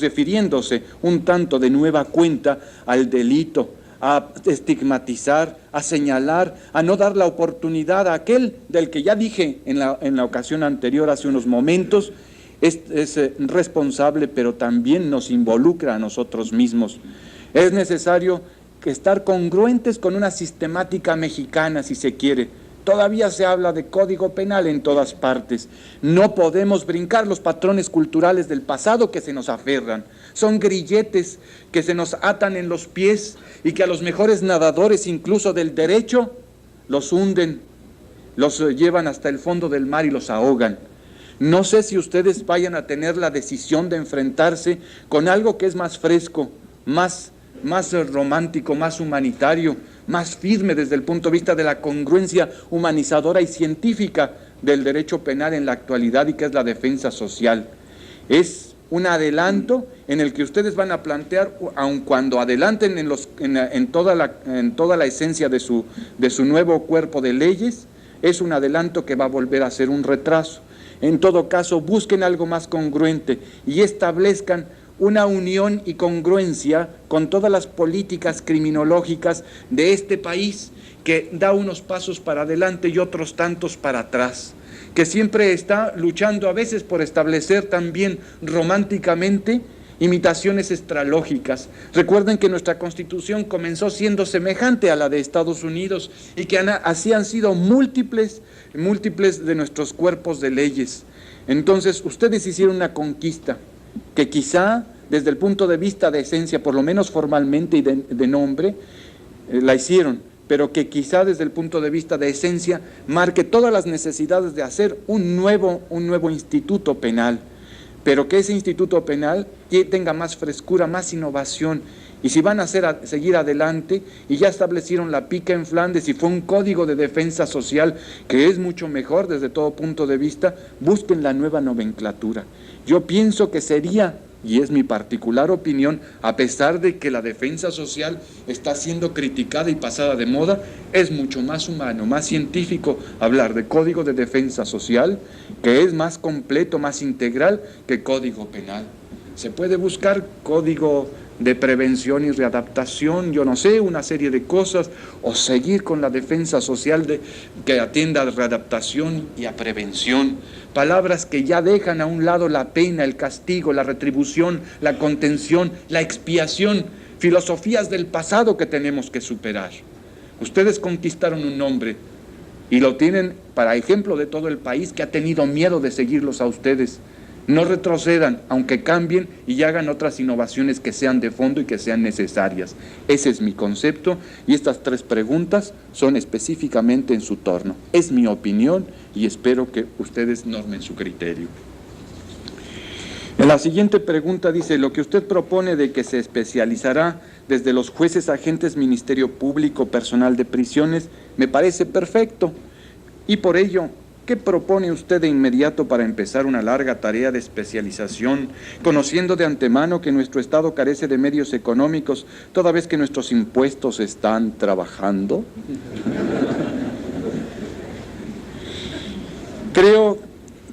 S3: refiriéndose un tanto de nueva cuenta al delito, a estigmatizar, a señalar, a no dar la oportunidad a aquel del que ya dije en la ocasión anterior hace unos momentos, es responsable, pero también nos involucra a nosotros mismos. Es necesario estar congruentes con una sistemática mexicana, si se quiere. Todavía se habla de Código Penal en todas partes. No podemos brincar los patrones culturales del pasado que se nos aferran. Son grilletes que se nos atan en los pies y que a los mejores nadadores, incluso del derecho, los hunden, los llevan hasta el fondo del mar y los ahogan. No sé si ustedes vayan a tener la decisión de enfrentarse con algo que es más fresco, más romántico, más humanitario, más firme desde el punto de vista de la congruencia humanizadora y científica del derecho penal en la actualidad, y que es la defensa social. Es un adelanto en el que ustedes van a plantear, aun cuando adelanten en toda la esencia de su nuevo cuerpo de leyes, es un adelanto que va a volver a ser un retraso. En todo caso, busquen algo más congruente y establezcan una unión y congruencia con todas las políticas criminológicas de este país, que da unos pasos para adelante y otros tantos para atrás, que siempre está luchando a veces por establecer también románticamente imitaciones extralógicas. Recuerden que nuestra Constitución comenzó siendo semejante a la de Estados Unidos y que así han sido múltiples de nuestros cuerpos de leyes. Entonces, ustedes hicieron una conquista que quizá
S4: desde el punto de vista de esencia, por lo menos formalmente y de nombre, la hicieron, pero que quizá desde el punto de vista de esencia marque todas las necesidades de hacer un nuevo instituto penal, pero que ese instituto penal tenga más frescura, más innovación. Y si van a seguir adelante, y ya establecieron la pica en Flandes y fue un código de defensa social que es mucho mejor desde todo punto de vista, busquen la nueva nomenclatura. Yo pienso que sería, y es mi particular opinión, a pesar de que la defensa social está siendo criticada y pasada de moda, es mucho más humano, más científico hablar de código de defensa social, que es más completo, más integral que código penal. Se puede buscar código de prevención y readaptación, yo no sé, una serie de cosas, o seguir con la defensa social que atienda a readaptación y a prevención. Palabras que ya dejan a un lado la pena, el castigo, la retribución, la contención, la expiación, filosofías del pasado que tenemos que superar. Ustedes conquistaron un nombre y lo tienen para ejemplo de todo el país que ha tenido miedo de seguirlos a ustedes. No retrocedan, aunque cambien y hagan otras innovaciones que sean de fondo y que sean necesarias. Ese es mi concepto y estas 3 preguntas son específicamente en su torno. Es mi opinión y espero que ustedes normen su criterio. En la siguiente pregunta dice, lo que usted propone de que se especializará desde los jueces, agentes, Ministerio Público, personal de prisiones, me parece perfecto y por ello, ¿qué propone usted de inmediato para empezar una larga tarea de especialización, conociendo de antemano que nuestro Estado carece de medios económicos, toda vez que nuestros impuestos están trabajando? Creo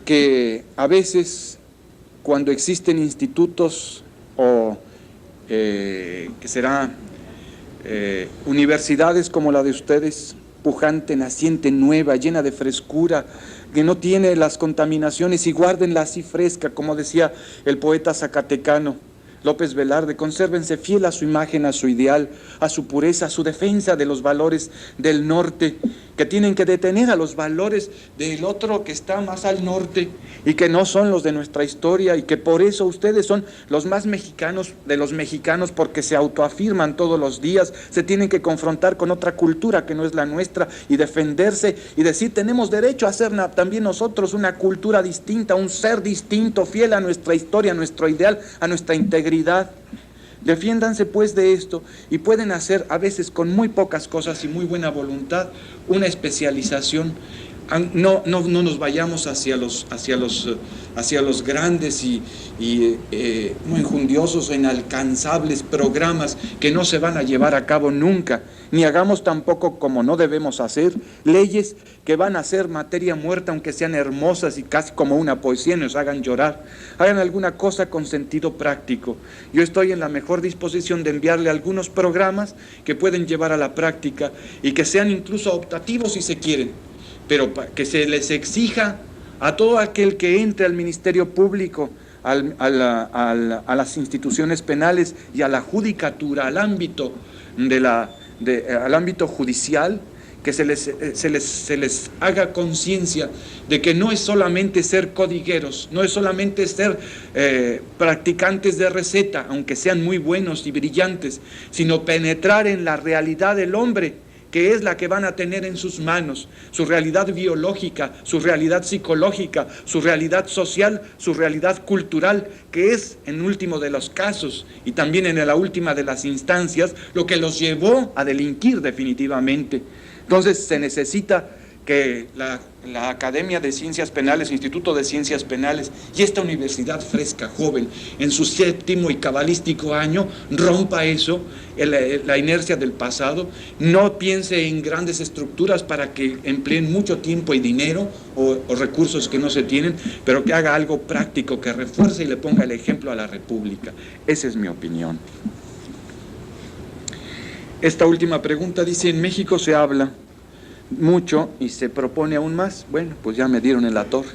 S4: que a veces, cuando existen institutos o universidades como la de ustedes, pujante, naciente, nueva, llena de frescura, que no tiene las contaminaciones y guárdenla así fresca, como decía el poeta zacatecano López Velarde, consérvense fiel a su imagen, a su ideal, a su pureza, a su defensa de los valores del norte, que tienen que detener a los valores del otro que está más al norte y que no son los de nuestra historia y que por eso ustedes son los más mexicanos de los mexicanos porque se autoafirman todos los días, se tienen que confrontar con otra cultura que no es la nuestra y defenderse y decir tenemos derecho a ser también nosotros una cultura distinta, un ser distinto, fiel a nuestra historia, a nuestro ideal, a nuestra integridad. Defiéndanse pues de esto y pueden hacer a veces con muy pocas cosas y muy buena voluntad una especialización. No nos vayamos hacia los grandes y muy enjundiosos o inalcanzables programas que no se van a llevar a cabo nunca, ni hagamos tampoco, como no debemos hacer, leyes que van a ser materia muerta aunque sean hermosas y casi como una poesía y nos hagan llorar. Hagan alguna cosa con sentido práctico. Yo estoy en la mejor disposición de enviarle algunos programas que pueden llevar a la práctica y que sean incluso optativos si se quieren, pero que se les exija a todo aquel que entre al Ministerio Público, a las instituciones penales y a la judicatura, al ámbito al ámbito judicial, que se les haga conciencia de que no es solamente ser codigueros, no es solamente ser practicantes de receta, aunque sean muy buenos y brillantes, sino penetrar en la realidad del hombre, que es la que van a tener en sus manos, su realidad biológica, su realidad psicológica, su realidad social, su realidad cultural, que es, en último de los casos, y también en la última de las instancias, lo que los llevó a delinquir definitivamente. Entonces se necesita que la Academia de Ciencias Penales, Instituto de Ciencias Penales y esta universidad fresca, joven, en su 7º y cabalístico año, rompa eso, la inercia del pasado, no piense en grandes estructuras para que empleen mucho tiempo y dinero o recursos que no se tienen, pero que haga algo práctico, que refuerce y le ponga el ejemplo a la República. Esa es mi opinión. Esta última pregunta dice, en México se habla mucho y se propone aún más. Bueno, pues ya me dieron en la torre.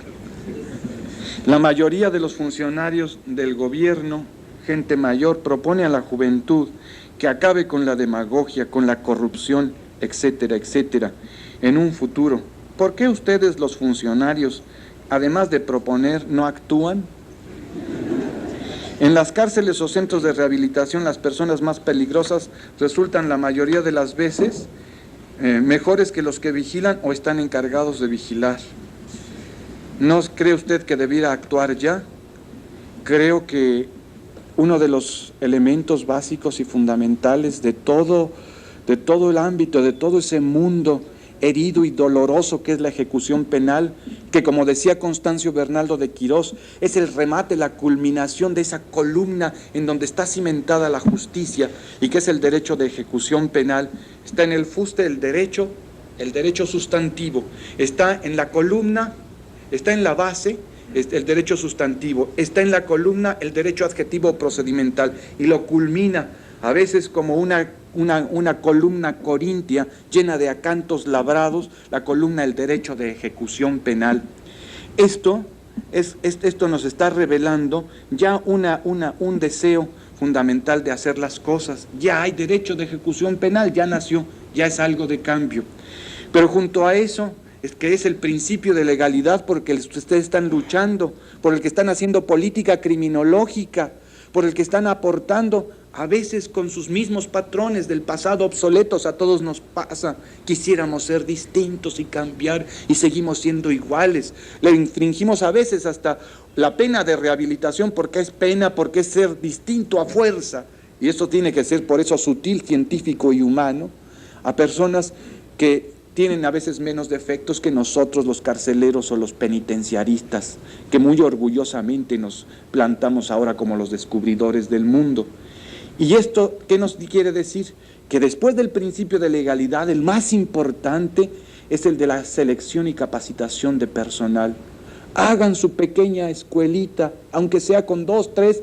S4: La mayoría de los funcionarios del gobierno, gente mayor, propone a la juventud que acabe con la demagogia, con la corrupción, etcétera, etcétera, en un futuro. ¿Por qué ustedes, los funcionarios, además de proponer, no actúan?
S7: En las cárceles o centros de rehabilitación, las personas más peligrosas resultan la mayoría de las veces mejores que los que vigilan o están encargados de vigilar. ¿No cree usted que debiera actuar ya? Creo que uno de los elementos básicos y fundamentales de todo el ámbito, de todo ese mundo herido y doloroso que es la ejecución penal, que como decía Constancio Bernaldo de Quirós, es el remate, la culminación de esa columna en donde está cimentada la justicia y que es el derecho de ejecución penal. Está en el fuste el derecho sustantivo, está en la columna, está en la base el derecho sustantivo, está en la columna el derecho adjetivo procedimental y lo culmina a veces como una columna corintia llena de acantos labrados, la columna del derecho de ejecución penal. Esto nos está revelando ya un deseo fundamental de hacer las cosas. Ya hay derecho de ejecución penal, ya nació, ya es algo de cambio. Pero junto a eso, que es el principio de legalidad por el que ustedes están luchando, por el que están haciendo política criminológica, por el que están aportando, a veces con sus mismos patrones del pasado obsoletos. A todos nos pasa, quisiéramos ser distintos y cambiar y seguimos siendo iguales. Le infringimos a veces hasta la pena de rehabilitación porque es pena, porque es ser distinto a fuerza. Y esto tiene que ser por eso sutil, científico y humano, a personas que tienen a veces menos defectos que nosotros los carceleros o los penitenciaristas, que muy orgullosamente nos plantamos ahora como los descubridores del mundo. ¿Y esto qué nos quiere decir? Que después del principio de legalidad, el más importante es el de la selección y capacitación de personal. Hagan su pequeña escuelita, aunque sea con 2, 3,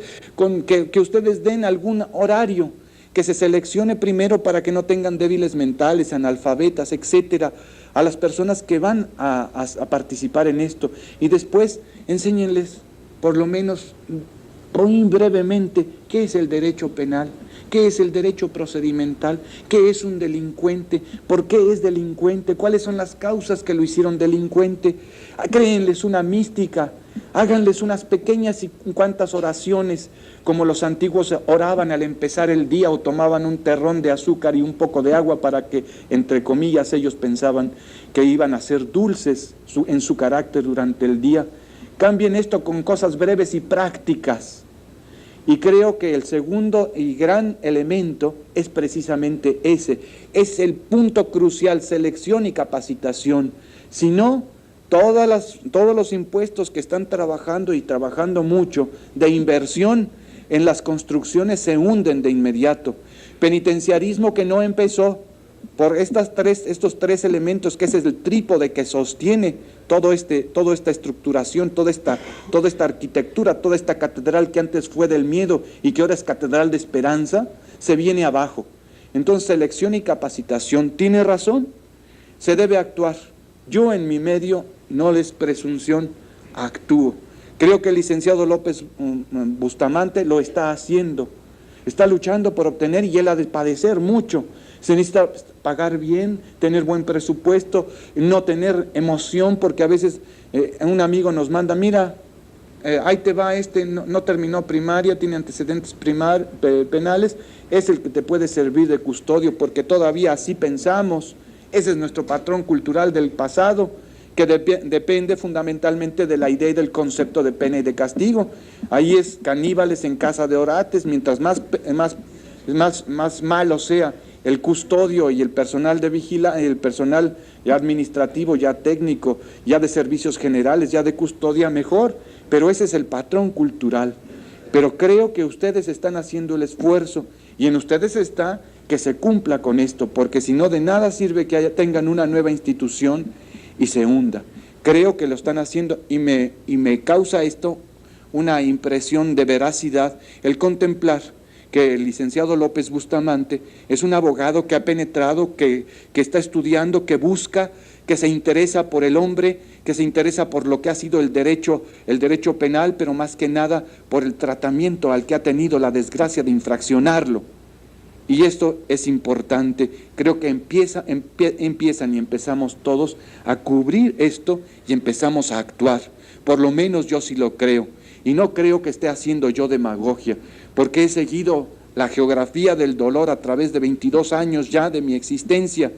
S7: que ustedes den algún horario, que se seleccione primero para que no tengan débiles mentales, analfabetas, etcétera, a las personas que van a participar en esto, y después enséñenles, por lo menos muy brevemente, qué es el derecho penal, qué es el derecho procedimental, qué es un delincuente, por qué es delincuente, cuáles son las causas que lo hicieron delincuente. Créenles una mística, háganles unas pequeñas y cuantas oraciones, como los antiguos oraban al empezar el día, o tomaban un terrón de azúcar y un poco de agua para que, entre comillas, ellos pensaban que iban a ser dulces en su carácter durante el día. Cambien esto con cosas breves y prácticas. Y creo que el segundo y gran elemento es precisamente ese, es el punto crucial, selección y capacitación. Si no, todos los impuestos que están trabajando y trabajando mucho de inversión en las construcciones se hunden de inmediato. Penitenciarismo que no empezó por estos tres elementos, que ese es el trípode que sostiene toda esta estructuración, toda esta arquitectura, toda esta catedral que antes fue del miedo y que ahora es catedral de esperanza, se viene abajo. Entonces, selección y capacitación, ¿tiene razón? Se debe actuar. Yo en mi medio, no les presunción, actúo. Creo que el licenciado López Bustamante lo está haciendo, está luchando por obtener, y él ha de padecer mucho. Se necesita pagar bien, tener buen presupuesto, no tener emoción, porque a veces un amigo nos manda, mira, ahí te va no terminó primaria, tiene antecedentes penales, es el que te puede servir de custodio, porque todavía así pensamos. Ese es nuestro patrón cultural del pasado, que depende fundamentalmente de la idea y del concepto de pena y de castigo. Ahí es caníbales en casa de orates, mientras más malo sea el custodio y el personal de vigilancia, el personal ya administrativo, ya técnico, ya de servicios generales, ya de custodia, mejor. Pero ese es el patrón cultural. Pero creo que ustedes están haciendo el esfuerzo, y en ustedes está que se cumpla con esto, porque si no, de nada sirve que tengan una nueva institución y se hunda. Creo que lo están haciendo, y me causa esto una impresión de veracidad el contemplar que el licenciado López Bustamante es un abogado que ha penetrado, que está estudiando, que busca, que se interesa por el hombre, que se interesa por lo que ha sido el derecho penal, pero más que nada por el tratamiento al que ha tenido la desgracia de infraccionarlo. Y esto es importante. Creo que empiezan y empezamos todos a cubrir esto y empezamos a actuar. Por lo menos yo sí lo creo.
S3: y no creo que esté haciendo yo demagogia, porque he seguido la geografía del dolor a través de 22 años ya de mi existencia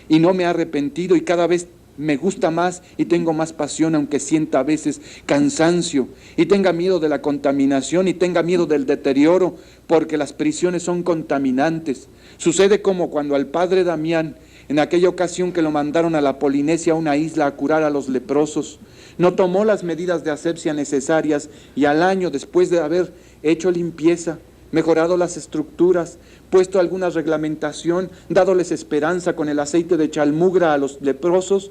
S3: y no me he arrepentido y cada vez me gusta más y tengo más pasión, aunque sienta a veces cansancio y tenga miedo de la contaminación y tenga miedo del deterioro, porque las prisiones son contaminantes. Sucede como cuando al padre Damián, en aquella ocasión que lo mandaron a la Polinesia, a una isla, a curar a los leprosos, no tomó las medidas de asepsia necesarias y al año, después de haber hecho limpieza, mejorado las estructuras, puesto alguna reglamentación, dándoles esperanza con el aceite de chalmugra a los leprosos,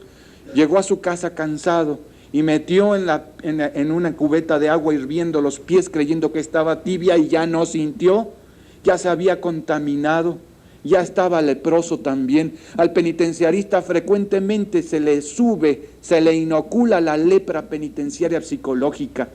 S3: llegó a su casa cansado y metió en una cubeta de agua hirviendo los pies creyendo que estaba tibia y ya no sintió, ya se había contaminado, ya estaba leproso también. Al penitenciarista frecuentemente se le inocula la lepra penitenciaria psicológica.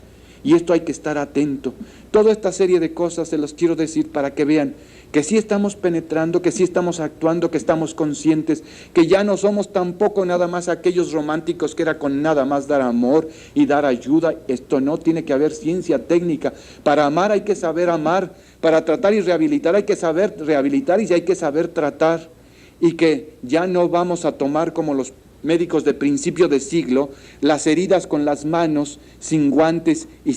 S3: Y esto hay que estar atento. Toda esta serie de cosas se los quiero decir para que vean que sí estamos penetrando, que sí estamos actuando, que estamos conscientes, que ya no somos tampoco nada más aquellos románticos que era con nada más dar amor y dar ayuda. Esto no, tiene que haber ciencia técnica. Para amar hay que saber amar, para tratar y rehabilitar hay que saber rehabilitar y hay que saber tratar. Y que ya no vamos a tomar como los médicos de principio de siglo, las heridas con las manos, sin guantes y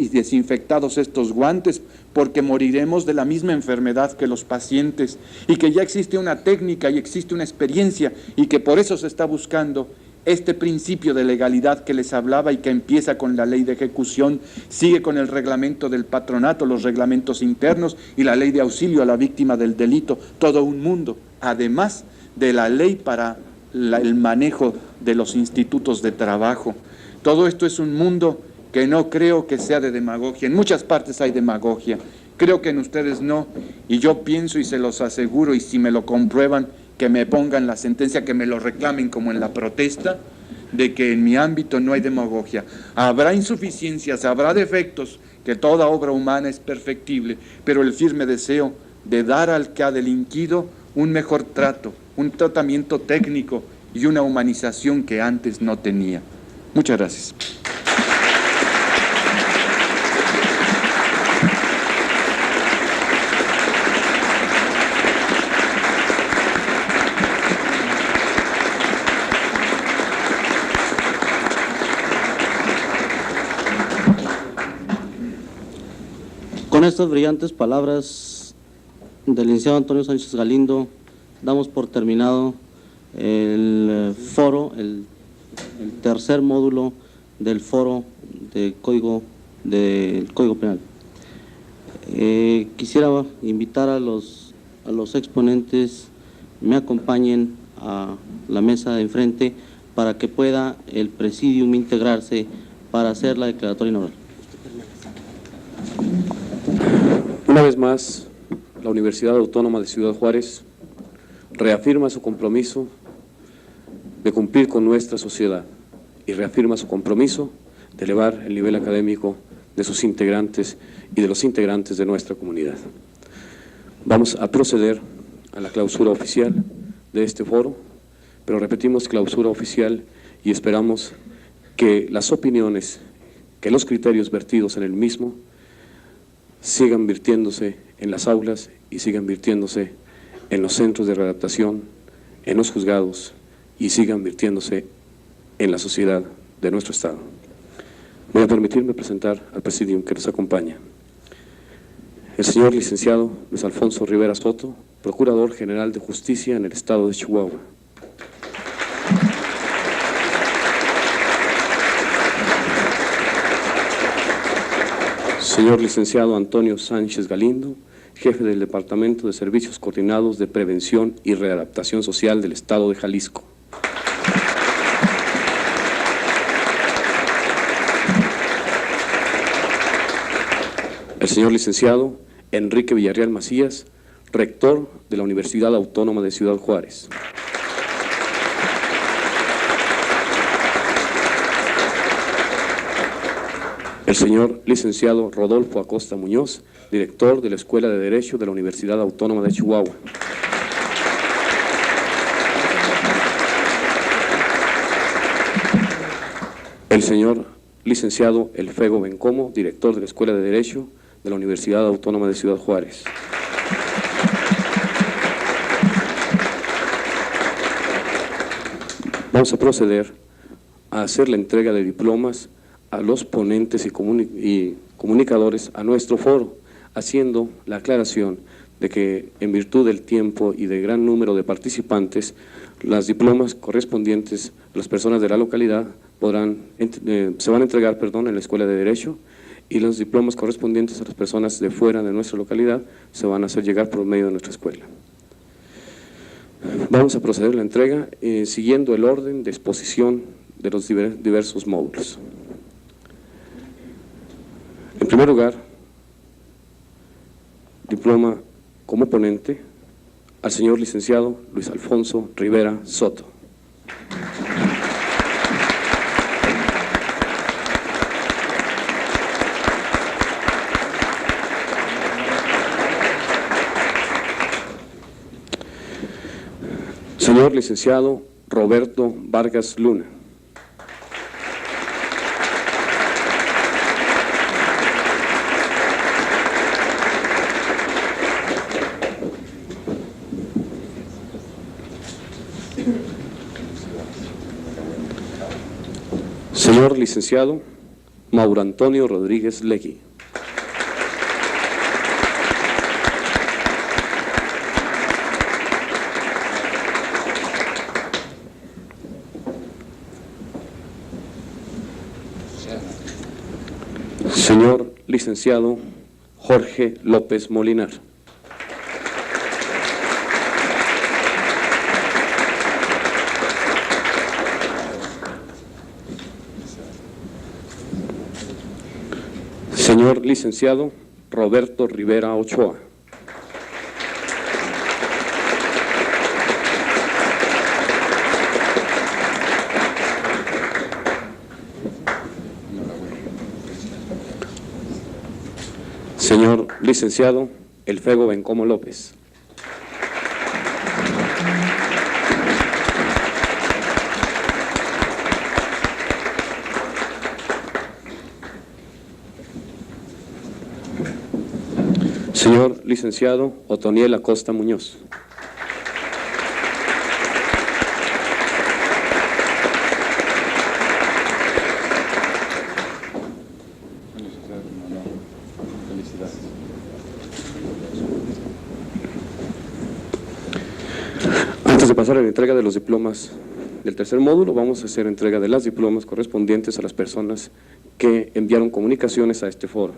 S3: desinfectados estos guantes, porque moriremos de la misma enfermedad que los pacientes, y que ya existe una técnica y existe una experiencia, y que por eso se está buscando este principio de legalidad que les hablaba y que empieza con la ley de ejecución, sigue con el reglamento del patronato, los reglamentos internos y la ley de auxilio a la víctima del delito, todo un mundo, además de la ley para el manejo de los institutos de trabajo. Todo esto es un mundo que no creo que sea de demagogia. En muchas partes hay demagogia, creo que en ustedes no, y yo pienso y se los aseguro, y si me lo comprueban, que me pongan la sentencia, que me lo reclamen como en la protesta, de que en mi ámbito no hay demagogia. Habrá insuficiencias, habrá defectos, que toda obra humana es perfectible, pero el firme deseo de dar al que ha delinquido un mejor trato, un tratamiento técnico y una humanización que antes no tenía. Muchas gracias.
S2: Con estas brillantes palabras del licenciado Antonio Sánchez Galindo, damos por terminado el foro, el tercer módulo del foro del Código Penal. Quisiera invitar a los exponentes me acompañen a la mesa de enfrente para que pueda el presidium integrarse para hacer la declaratoria inaugural.
S8: Una vez más, la Universidad Autónoma de Ciudad Juárez reafirma su compromiso de cumplir con nuestra sociedad y reafirma su compromiso de elevar el nivel académico de sus integrantes y de los integrantes de nuestra comunidad. Vamos a proceder a la clausura oficial de este foro, pero repetimos clausura oficial y esperamos que las opiniones, que los criterios vertidos en el mismo sigan virtiéndose en las aulas y sigan virtiéndose en los centros de readaptación, en los juzgados y sigan virtiéndose en la sociedad de nuestro Estado. Voy a permitirme presentar al presidium que nos acompaña. El señor licenciado Luis Alfonso Rivera Soto, Procurador General de Justicia en el Estado de Chihuahua. Señor licenciado Antonio Sánchez Galindo, Jefe del Departamento de Servicios Coordinados de Prevención y Readaptación Social del Estado de Jalisco. El señor licenciado Enrique Villarreal Macías, Rector de la Universidad Autónoma de Ciudad Juárez. El señor licenciado Rodolfo Acosta Muñoz, Director de la Escuela de Derecho de la Universidad Autónoma de Chihuahua. El señor licenciado Elfego Bencomo, director de la Escuela de Derecho de la Universidad Autónoma de Ciudad Juárez. Vamos a proceder a hacer la entrega de diplomas a los ponentes y comunicadores a nuestro foro, haciendo la aclaración de que en virtud del tiempo y del gran número de participantes, las diplomas correspondientes a las personas de la localidad se van a entregar en la Escuela de Derecho, y los diplomas correspondientes a las personas de fuera de nuestra localidad se van a hacer llegar por medio de nuestra escuela. Vamos a proceder a la entrega siguiendo el orden de exposición de los diversos módulos. En primer lugar, diploma como ponente al señor licenciado Luis Alfonso Rivera Soto. Señor licenciado Roberto Vargas Luna. Señor licenciado Mauro Antonio Rodríguez Legui. Señor licenciado Jorge López Molinar. Señor licenciado Roberto Rivera Ochoa. Señor licenciado Elfego Bencomo López. Señor licenciado Otoniel Acosta Muñoz. Antes de pasar a la entrega de los diplomas del tercer módulo, vamos a hacer entrega de las diplomas correspondientes a las personas que enviaron comunicaciones a este foro.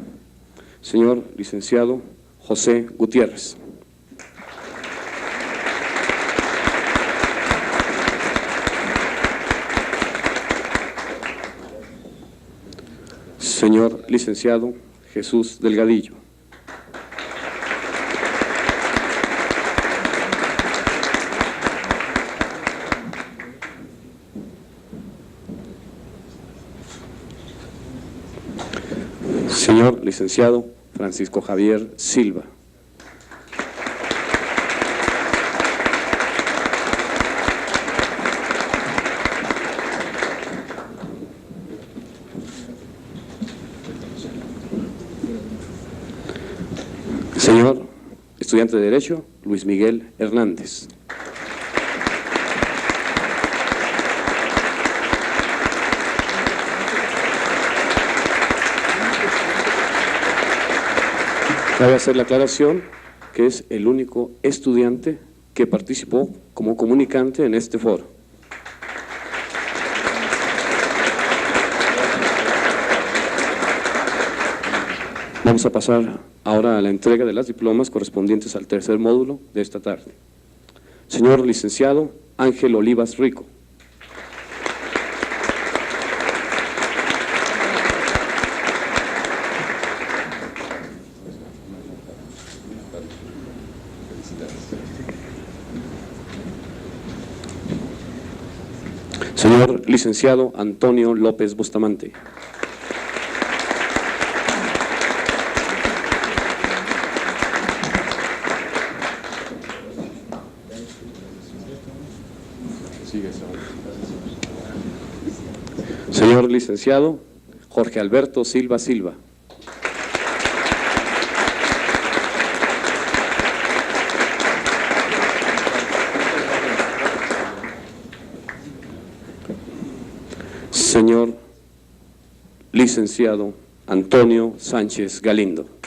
S8: Señor licenciado José Gutiérrez. Señor licenciado Jesús Delgadillo. Señor licenciado Francisco Javier Silva. Señor estudiante de Derecho Luis Miguel Hernández. Cabe hacer la aclaración que es el único estudiante que participó como comunicante en este foro. Vamos a pasar ahora a la entrega de las diplomas correspondientes al tercer módulo de esta tarde. Señor licenciado Ángel Olivas Rico. Señor licenciado Antonio López Bustamante. Señor licenciado Jorge Alberto Silva Silva. Señor licenciado Antonio Sánchez Galindo.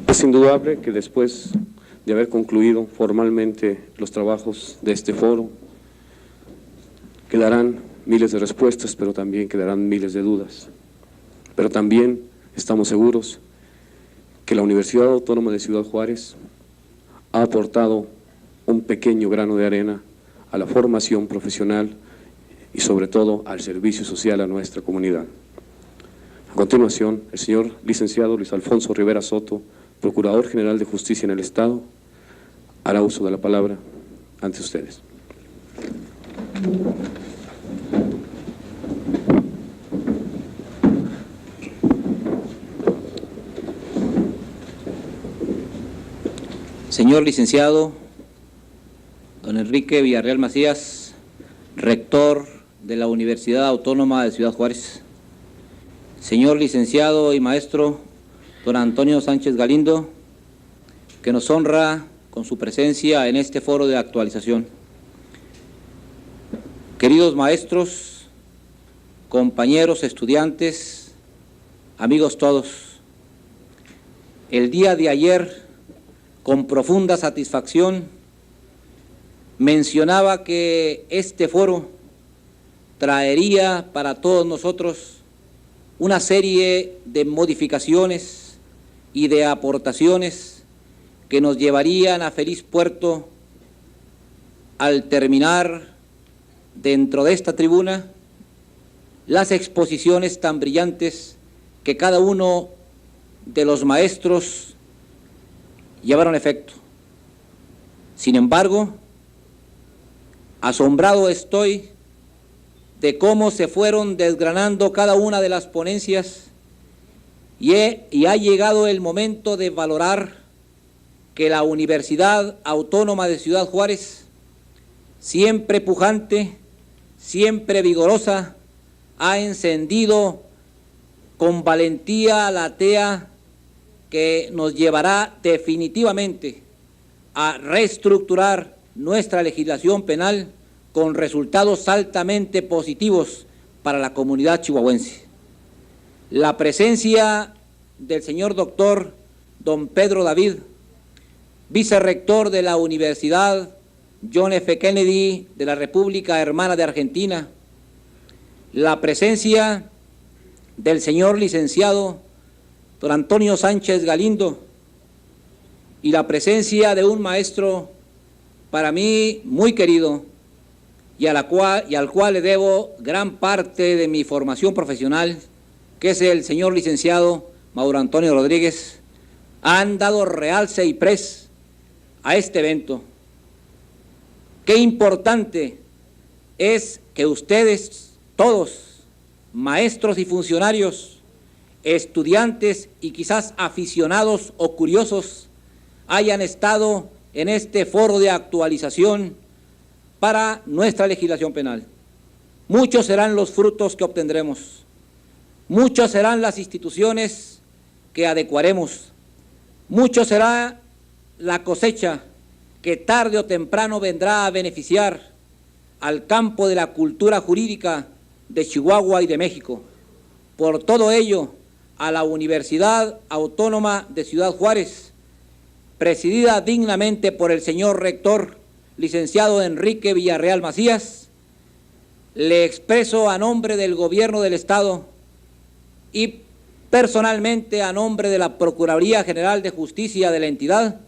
S8: Es indudable que después de haber concluido formalmente los trabajos de este foro, quedarán miles de respuestas, pero también quedarán miles de dudas. Pero también estamos seguros que la Universidad Autónoma de Ciudad Juárez ha aportado un pequeño grano de arena a la formación profesional y sobre todo al servicio social a nuestra comunidad. A continuación, el señor licenciado Luis Alfonso Rivera Soto, Procurador General de Justicia en el Estado, hará uso de la palabra ante ustedes.
S9: Señor licenciado don Enrique Villarreal Macías, rector de la Universidad Autónoma de Ciudad Juárez. Señor licenciado y maestro don Antonio Sánchez Galindo, que nos honra con su presencia en este foro de actualización. Queridos maestros, compañeros, estudiantes, amigos todos, el día de ayer, con profunda satisfacción, mencionaba que este foro traería para todos nosotros una serie de modificaciones y de aportaciones que nos llevarían a feliz puerto al terminar dentro de esta tribuna las exposiciones tan brillantes que cada uno de los maestros llevaron a efecto. Sin embargo, asombrado estoy de cómo se fueron desgranando cada una de las ponencias y ha llegado el momento de valorar que la Universidad Autónoma de Ciudad Juárez, siempre pujante, siempre vigorosa, ha encendido con valentía la tea que nos llevará definitivamente a reestructurar nuestra legislación penal con resultados altamente positivos para la comunidad chihuahuense. La presencia del señor doctor don Pedro David, vicerrector de la Universidad John F. Kennedy de la República Hermana de Argentina, la presencia del señor licenciado don Antonio Sánchez Galindo y la presencia de un maestro para mí muy querido y al cual le debo gran parte de mi formación profesional, que es el señor licenciado Mauro Antonio Rodríguez, han dado realce y pres a este evento. Qué importante es que ustedes todos, maestros y funcionarios, estudiantes y quizás aficionados o curiosos, hayan estado en este foro de actualización para nuestra legislación penal. Muchos serán los frutos que obtendremos, muchas serán las instituciones que adecuaremos, mucho será la cosecha que tarde o temprano vendrá a beneficiar al campo de la cultura jurídica de Chihuahua y de México. Por todo ello, a la Universidad Autónoma de Ciudad Juárez, presidida dignamente por el señor rector, licenciado Enrique Villarreal Macías, le expreso a nombre del Gobierno del Estado y personalmente a nombre de la Procuraduría General de Justicia de la entidad,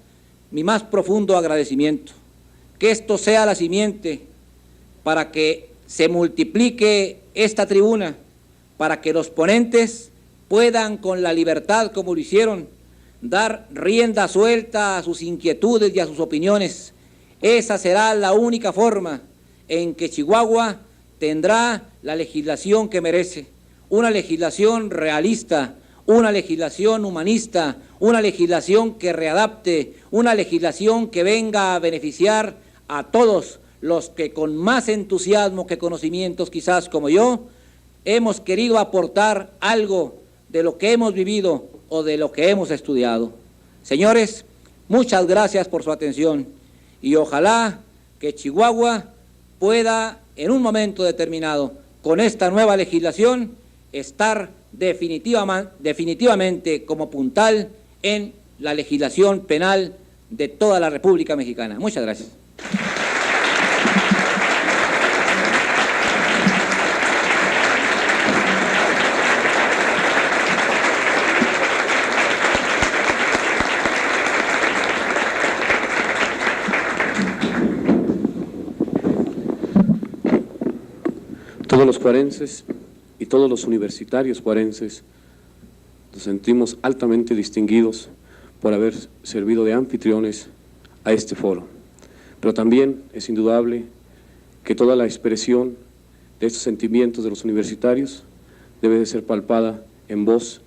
S9: mi más profundo agradecimiento. Que esto sea la simiente para que se multiplique esta tribuna, para que los ponentes puedan con la libertad como lo hicieron, dar rienda suelta a sus inquietudes y a sus opiniones. Esa será la única forma en que Chihuahua tendrá la legislación que merece, una legislación realista, una legislación humanista, una legislación que readapte, una legislación que venga a beneficiar a todos los que con más entusiasmo que conocimientos, quizás como yo, hemos querido aportar algo de lo que hemos vivido o de lo que hemos estudiado. Señores, muchas gracias por su atención y ojalá que Chihuahua pueda en un momento determinado con esta nueva legislación estar definitivamente como puntal en la legislación penal de toda la República Mexicana. Muchas gracias.
S8: Todos los juarenses y todos los universitarios juarenses nos sentimos altamente distinguidos por haber servido de anfitriones a este foro. Pero también es indudable que toda la expresión de estos sentimientos de los universitarios debe de ser palpada en voz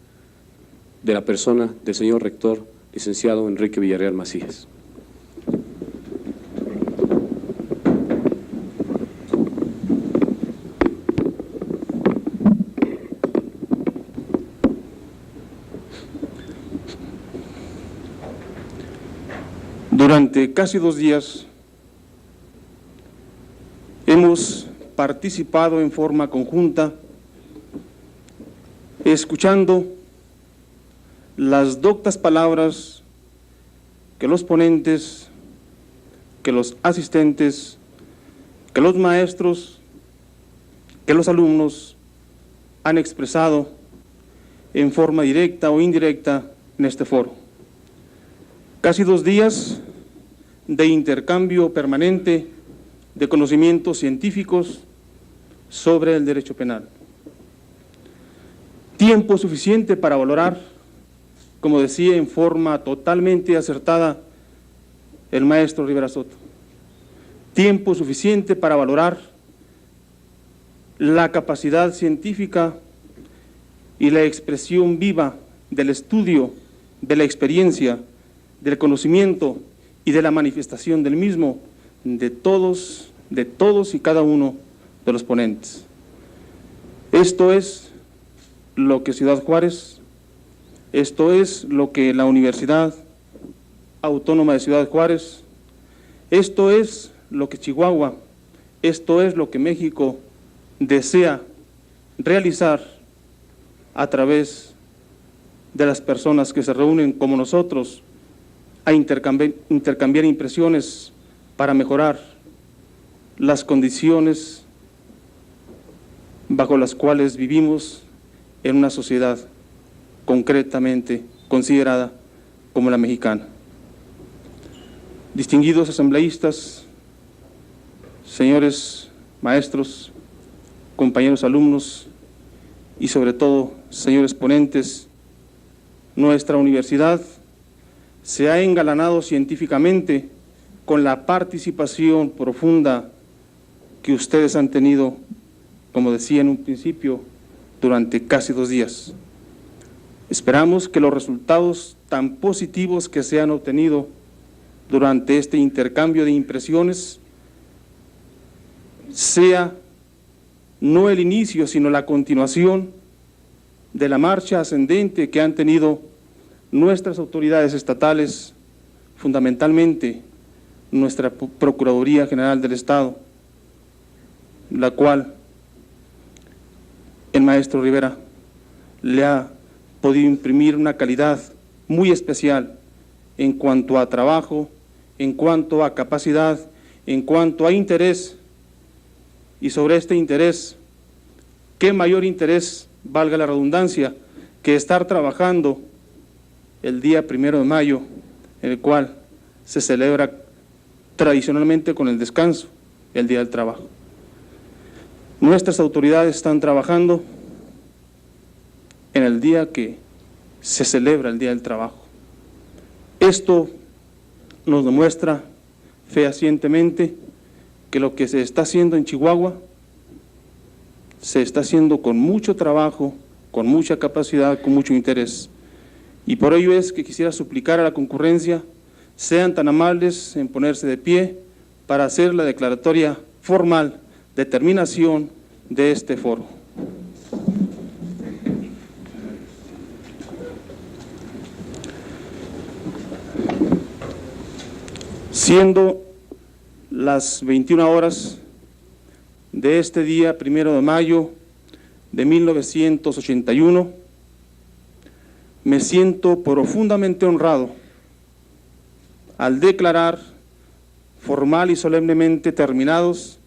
S8: de la persona del señor rector, licenciado Enrique Villarreal Macías.
S10: Durante casi 2 días hemos participado en forma conjunta, escuchando las doctas palabras que los ponentes, que los asistentes, que los maestros, que los alumnos han expresado en forma directa o indirecta en este foro. Casi 2 días de intercambio permanente de conocimientos científicos sobre el derecho penal. Tiempo suficiente para valorar, como decía en forma totalmente acertada el maestro Rivera Soto, tiempo suficiente para valorar la capacidad científica y la expresión viva del estudio, de la experiencia, del conocimiento y de la manifestación del mismo de todos y cada uno de los ponentes. Esto es lo que Ciudad Juárez, esto es lo que la Universidad Autónoma de Ciudad Juárez, esto es lo que Chihuahua, esto es lo que México desea realizar a través de las personas que se reúnen como nosotros a intercambiar impresiones para mejorar las condiciones bajo las cuales vivimos en una sociedad concretamente considerada como la mexicana. Distinguidos asambleístas, señores maestros, compañeros alumnos y sobre todo señores ponentes, nuestra universidad se ha engalanado científicamente con la participación profunda que ustedes han tenido, como decía en un principio, durante casi 2 días. Esperamos que los resultados tan positivos que se han obtenido durante este intercambio de impresiones sea no el inicio, sino la continuación de la marcha ascendente que han tenido nuestras autoridades estatales, fundamentalmente nuestra Procuraduría General del Estado, la cual el maestro Rivera le ha podido imprimir una calidad muy especial en cuanto a trabajo, en cuanto a capacidad, en cuanto a interés. Y sobre este interés, ¿qué mayor interés, valga la redundancia, que estar trabajando el día 1 de mayo, en el cual se celebra tradicionalmente con el descanso, el Día del Trabajo? Nuestras autoridades están trabajando en el día que se celebra el Día del Trabajo. Esto nos demuestra fehacientemente que lo que se está haciendo en Chihuahua se está haciendo con mucho trabajo, con mucha capacidad, con mucho interés. Y por ello es que quisiera suplicar a la concurrencia, sean tan amables en ponerse de pie para hacer la declaratoria formal de terminación de este foro. Siendo las 21 horas de este día, 1 de mayo de 1981, me siento profundamente honrado al declarar formal y solemnemente terminados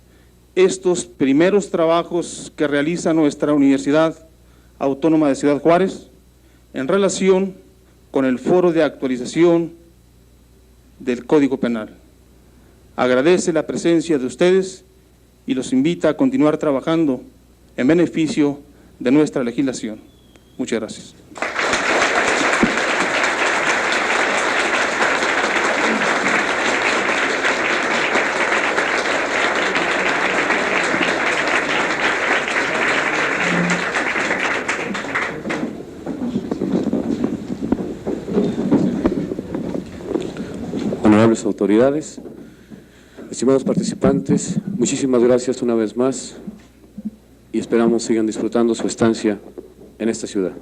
S10: estos primeros trabajos que realiza nuestra Universidad Autónoma de Ciudad Juárez en relación con el foro de actualización del Código Penal. Agradece la presencia de ustedes y los invita a continuar trabajando en beneficio de nuestra legislación. Muchas gracias.
S8: Honorables autoridades, estimados participantes, muchísimas gracias una vez más y esperamos sigan disfrutando su estancia en esta ciudad.